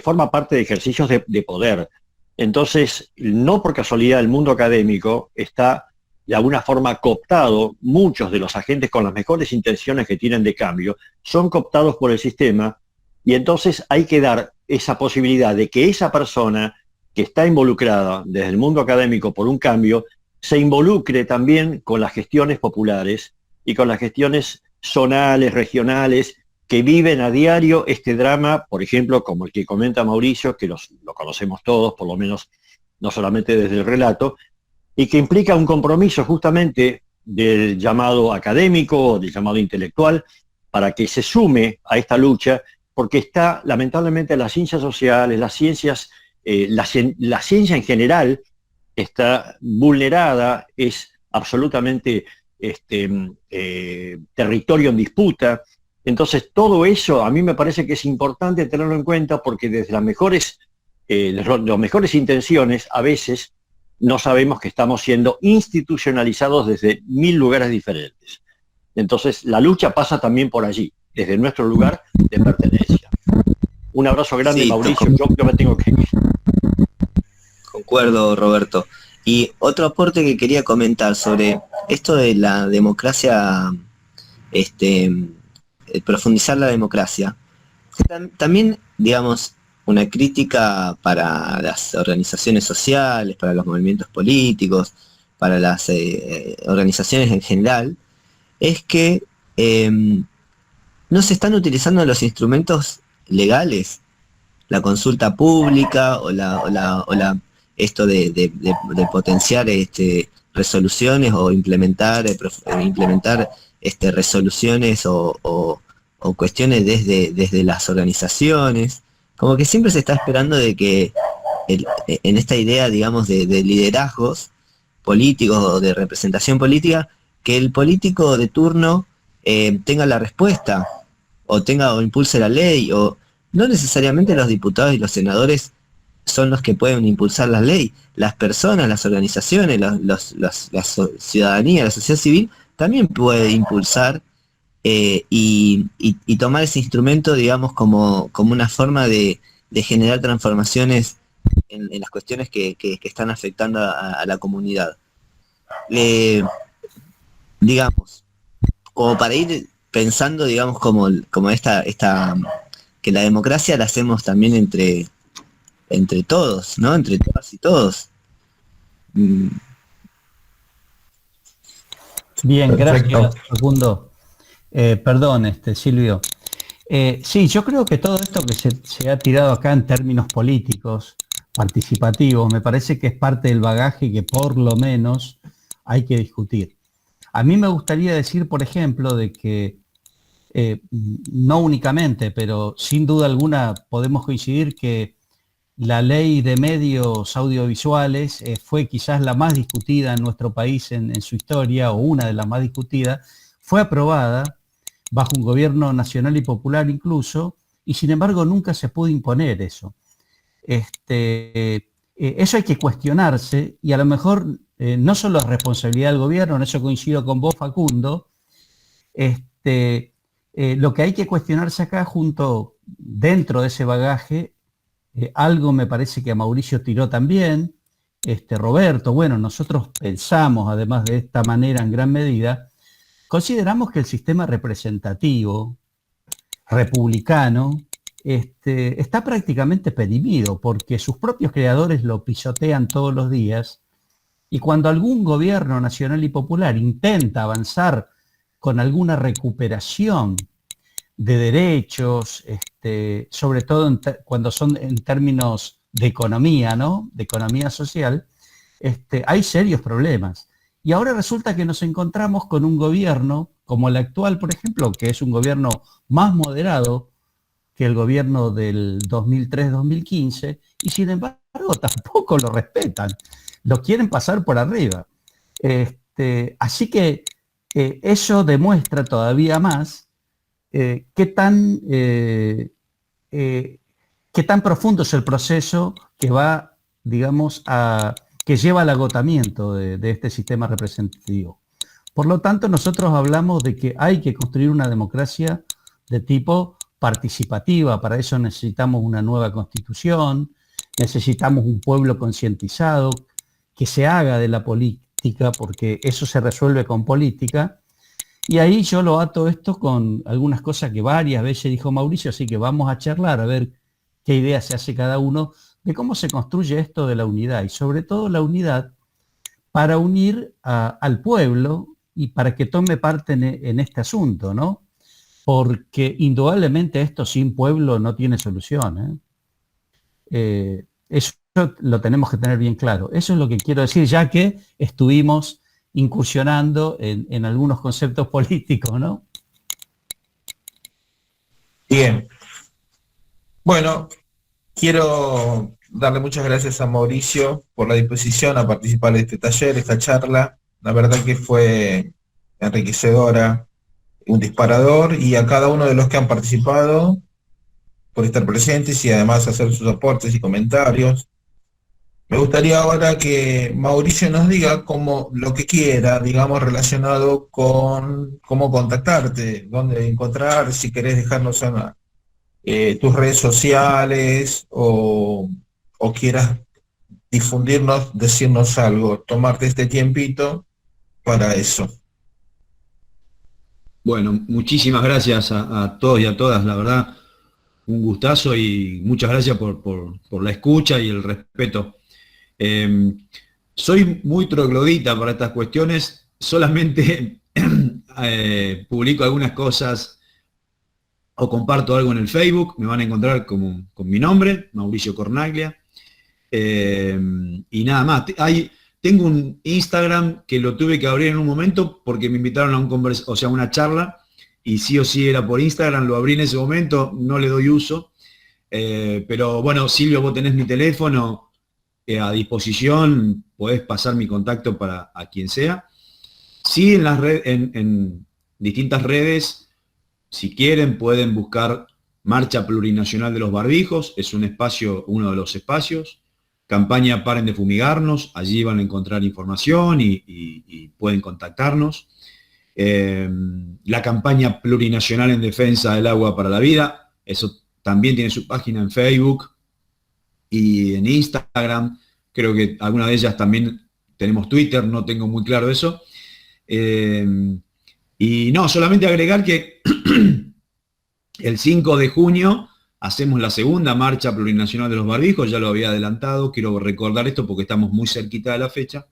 forma parte de ejercicios de poder. Entonces, no por casualidad el mundo académico está de alguna forma cooptado, muchos de los agentes con las mejores intenciones que tienen de cambio, son cooptados por el sistema, y entonces hay que dar esa posibilidad de que esa persona que está involucrada desde el mundo académico por un cambio, se involucre también con las gestiones populares y con las gestiones zonales, regionales, que viven a diario este drama, por ejemplo, como el que comenta Mauricio, que lo conocemos todos, por lo menos no solamente desde el relato, y que implica un compromiso justamente del llamado académico, del llamado intelectual, para que se sume a esta lucha, porque está, lamentablemente, las ciencias sociales, las ciencias, la ciencia en general está vulnerada, es absolutamente territorio en disputa. Entonces, todo eso a mí me parece que es importante tenerlo en cuenta, porque desde las mejores intenciones, a veces no sabemos que estamos siendo institucionalizados desde 1000 lugares diferentes. Entonces, la lucha pasa también por allí, desde nuestro lugar de pertenencia. Un abrazo grande, sí, Mauricio, yo me tengo que ir. Concuerdo, Roberto. Y otro aporte que quería comentar sobre esto de la democracia, profundizar la democracia. También, digamos, una crítica para las organizaciones sociales, para los movimientos políticos, para las organizaciones en general, es que no se están utilizando los instrumentos legales, la consulta pública o esto de potenciar resoluciones o implementar resoluciones o cuestiones desde las organizaciones. Como que siempre se está esperando de que en esta idea, digamos, de liderazgos políticos o de representación política, que el político de turno tenga la respuesta o impulse la ley, o no necesariamente los diputados y los senadores son los que pueden impulsar la ley. Las personas, las organizaciones, la ciudadanía, la sociedad civil también puede impulsar y tomar ese instrumento, digamos, como una forma de generar transformaciones en las cuestiones que están afectando a la comunidad. Digamos, como para ir pensando, digamos, como esta que la democracia la hacemos también entre todos, ¿no? Entre todas y todos. Bien, Perfecto. gracias, Facundo. Perdón, Silvio. Sí, yo creo que todo esto que se ha tirado acá en términos políticos, participativos, me parece que es parte del bagaje que por lo menos hay que discutir. A mí me gustaría decir, por ejemplo, de que no únicamente, pero sin duda alguna podemos coincidir que la ley de medios audiovisuales fue quizás la más discutida en nuestro país en su historia, o una de las más discutidas. Fue aprobada bajo un gobierno nacional y popular incluso, y sin embargo nunca se pudo imponer eso. Eso hay que cuestionarse y a lo mejor no solo es responsabilidad del gobierno, en eso coincido con vos, Facundo. Lo que hay que cuestionarse acá dentro de ese bagaje, algo me parece que a Mauricio tiró también, Roberto, bueno, nosotros pensamos, además de esta manera en gran medida, consideramos que el sistema representativo republicano está prácticamente perimido porque sus propios creadores lo pisotean todos los días y cuando algún gobierno nacional y popular intenta avanzar con alguna recuperación de derechos, sobre todo cuando son en términos de economía, ¿no? De economía social, hay serios problemas. Y ahora resulta que nos encontramos con un gobierno como el actual, por ejemplo, que es un gobierno más moderado que el gobierno del 2003-2015, y sin embargo tampoco lo respetan, lo quieren pasar por arriba. Así que eso demuestra todavía más qué tan profundo es el proceso que va, digamos, que lleva al agotamiento de este sistema representativo. Por lo tanto, nosotros hablamos de que hay que construir una democracia de tipo participativa. Para eso necesitamos una nueva constitución, necesitamos un pueblo concientizado, que se haga de la política, porque eso se resuelve con política. Y ahí yo lo ato esto con algunas cosas que varias veces dijo Mauricio, así que vamos a charlar a ver qué idea se hace cada uno de cómo se construye esto de la unidad, y sobre todo la unidad para unir al pueblo y para que tome parte en este asunto, ¿no? Porque indudablemente esto sin pueblo no tiene solución, ¿eh? Eso lo tenemos que tener bien claro. Eso es lo que quiero decir, ya que estuvimos incursionando en algunos conceptos políticos, ¿no? Bien. Bueno, quiero darle muchas gracias a Mauricio por la disposición a participar de este taller, esta charla. La verdad que fue enriquecedora, un disparador, y a cada uno de los que han participado por estar presentes y además hacer sus aportes y comentarios. Me gustaría ahora que Mauricio nos diga lo que quiera, digamos, relacionado con cómo contactarte, dónde encontrar, si querés dejarnos tus redes sociales o quieras difundirnos, decirnos algo, tomarte este tiempito para eso. Bueno, muchísimas gracias a todos y a todas, la verdad, un gustazo y muchas gracias por la escucha y el respeto. Soy muy troglodita para estas cuestiones, solamente publico algunas cosas o comparto algo en el Facebook, me van a encontrar con mi nombre, Mauricio Cornaglia, y nada más. Tengo un Instagram que lo tuve que abrir en un momento porque me invitaron a una charla, y sí o sí era por Instagram, lo abrí en ese momento, no le doy uso, pero bueno, Silvio, vos tenés mi teléfono a disposición, podés pasar mi contacto a quien sea. Sí, en distintas redes, si quieren, pueden buscar Marcha Plurinacional de los Barbijos, es uno de los espacios. Campaña Paren de Fumigarnos, allí van a encontrar información y pueden contactarnos. La campaña plurinacional en defensa del agua para la vida, eso también tiene su página en Facebook y en Instagram, creo que alguna de ellas también tenemos Twitter, no tengo muy claro eso. Y no, solamente agregar que el 5 de junio hacemos la segunda marcha plurinacional de los barbijos, ya lo había adelantado, quiero recordar esto porque estamos muy cerquita de la fecha.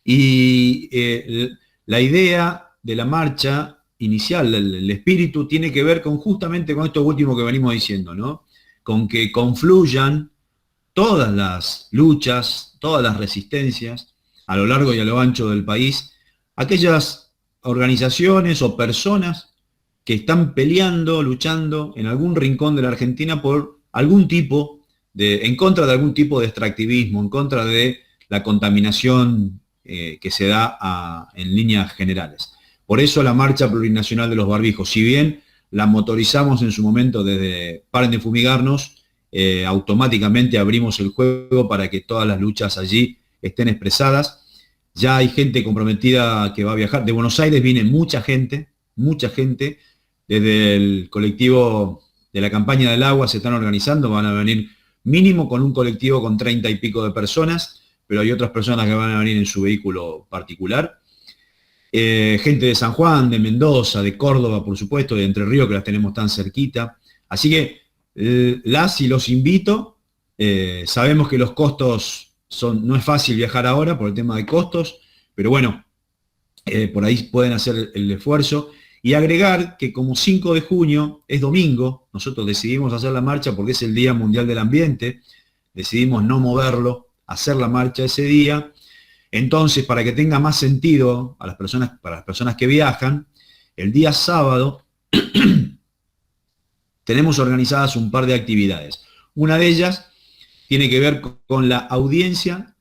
Y la idea de la marcha inicial, el espíritu, tiene que ver justamente con esto último que venimos diciendo, ¿no? Con que confluyan todas las luchas, todas las resistencias a lo largo y a lo ancho del país, aquellas organizaciones o personas que están peleando, luchando en algún rincón de la Argentina en contra de algún tipo de extractivismo, en contra de la contaminación que se da en líneas generales. Por eso la Marcha Plurinacional de los Barbijos, si bien la motorizamos en su momento desde Paren de Fumigarnos, automáticamente abrimos el juego para que todas las luchas allí estén expresadas. Ya hay gente comprometida que va a viajar. De Buenos Aires viene mucha gente, desde el colectivo de la campaña del agua se están organizando, van a venir mínimo con un colectivo con 30 y pico de personas, pero hay otras personas que van a venir en su vehículo particular. Gente de San Juan, de Mendoza, de Córdoba, por supuesto, de Entre Ríos, que las tenemos tan cerquita. Así que las y los invito. Sabemos que los costos no es fácil viajar ahora por el tema de costos, pero bueno, por ahí pueden hacer el esfuerzo. Y agregar que como 5 de junio es domingo, nosotros decidimos hacer la marcha porque es el Día Mundial del Ambiente, decidimos no moverlo, hacer la marcha ese día. Entonces, para que tenga más sentido para las personas que viajan, el día sábado tenemos organizadas un par de actividades. Una de ellas tiene que ver con la audiencia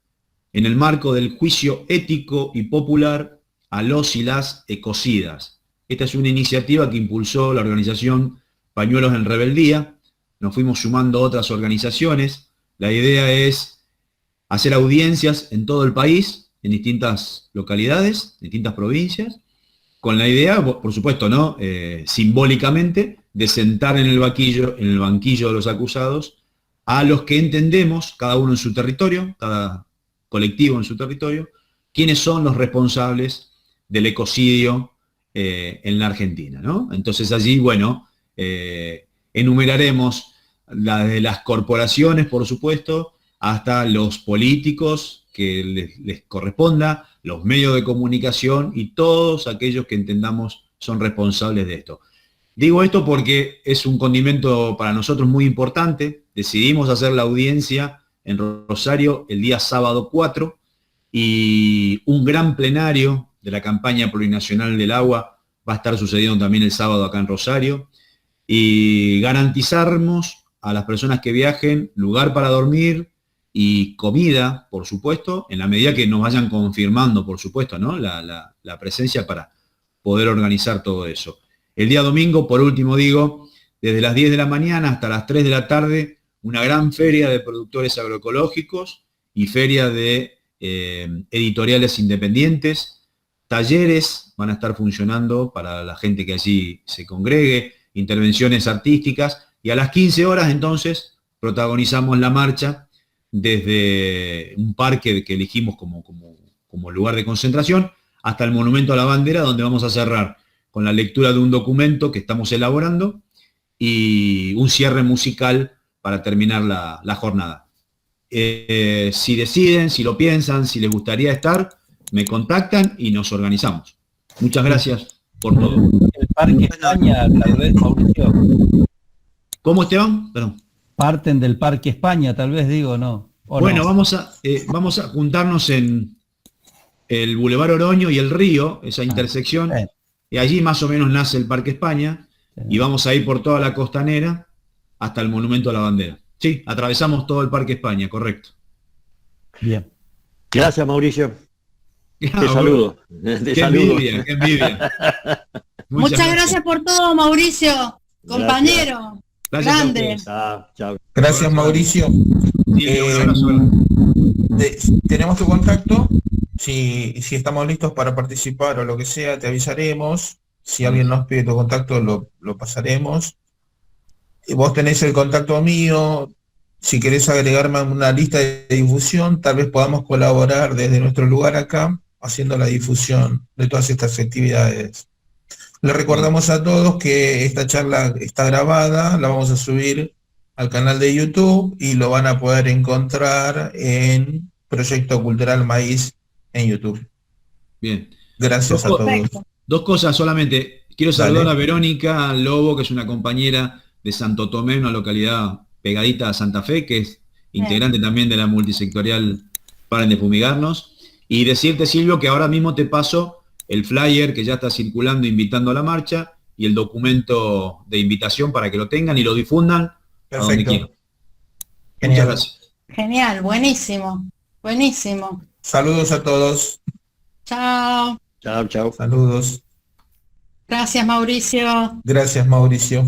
en el marco del juicio ético y popular a los y las ecocidas. Esta es una iniciativa que impulsó la organización Pañuelos en Rebeldía. Nos fuimos sumando otras organizaciones. La idea es hacer audiencias en todo el país, en distintas localidades, distintas provincias, con la idea, por supuesto, ¿no? Simbólicamente, de sentar en el banquillo de los acusados a los que entendemos, cada uno en su territorio, cada colectivo en su territorio, quiénes son los responsables del ecocidio en la Argentina, ¿no? Entonces allí, bueno, enumeraremos de las corporaciones, por supuesto, hasta los políticos que les corresponda, los medios de comunicación y todos aquellos que entendamos son responsables de esto. Digo esto porque es un condimento para nosotros muy importante. Decidimos hacer la audiencia en Rosario el día sábado 4 y un gran plenario de la campaña plurinacional del agua va a estar sucediendo también el sábado acá en Rosario, y garantizarnos a las personas que viajen lugar para dormir y comida, por supuesto, en la medida que nos vayan confirmando, por supuesto, ¿no? la presencia para poder organizar todo eso. El día domingo, por último digo, desde las 10 de la mañana hasta las 3 de la tarde, una gran feria de productores agroecológicos y feria de editoriales independientes. Talleres van a estar funcionando para la gente que allí se congregue, intervenciones artísticas, y a las 15 horas entonces protagonizamos la marcha desde un parque que elegimos como lugar de concentración hasta el Monumento a la Bandera, donde vamos a cerrar con la lectura de un documento que estamos elaborando y un cierre musical para terminar la jornada. Si deciden, si lo piensan, si les gustaría estar, me contactan y nos organizamos. Muchas gracias por todo. El Parque España, tal vez, Mauricio. ¿Cómo, Esteban? Perdón. Parten del Parque España, tal vez, digo, ¿no? Bueno, no. vamos a juntarnos en el Boulevard Oroño y el Río, esa intersección, y allí más o menos nace el Parque España, y vamos a ir por toda la costanera hasta el Monumento a la Bandera. Sí, atravesamos todo el Parque España, correcto. Bien. Gracias, Mauricio. Te saludo. Qué envidia, qué envidia. Muchas gracias por todo, Mauricio, compañero. Gracias. Grande. Chao. Gracias, Mauricio. Tenemos tu contacto. Si estamos listos para participar o lo que sea, te avisaremos. Si alguien nos pide tu contacto, lo pasaremos. Y vos tenés el contacto mío. Si querés agregarme a una lista de difusión, tal vez podamos colaborar desde nuestro lugar acá, haciendo la difusión de todas estas actividades. Les recordamos a todos que esta charla está grabada, la vamos a subir al canal de YouTube y lo van a poder encontrar en Proyecto Cultural Maíz en YouTube. Bien. Gracias a todos. Perfecto. Dos cosas solamente. Quiero saludar a Verónica Lobo, que es una compañera de Santo Tomé, una localidad pegadita a Santa Fe, que es integrante también de la multisectorial Paren de Fumigarnos. Y decirte, Silvio, que ahora mismo te paso el flyer que ya está circulando invitando a la marcha y el documento de invitación para que lo tengan y lo difundan. Perfecto. Muchas gracias. Genial, buenísimo. Buenísimo. Saludos a todos. Chao. Chao. Saludos. Gracias, Mauricio. Gracias, Mauricio.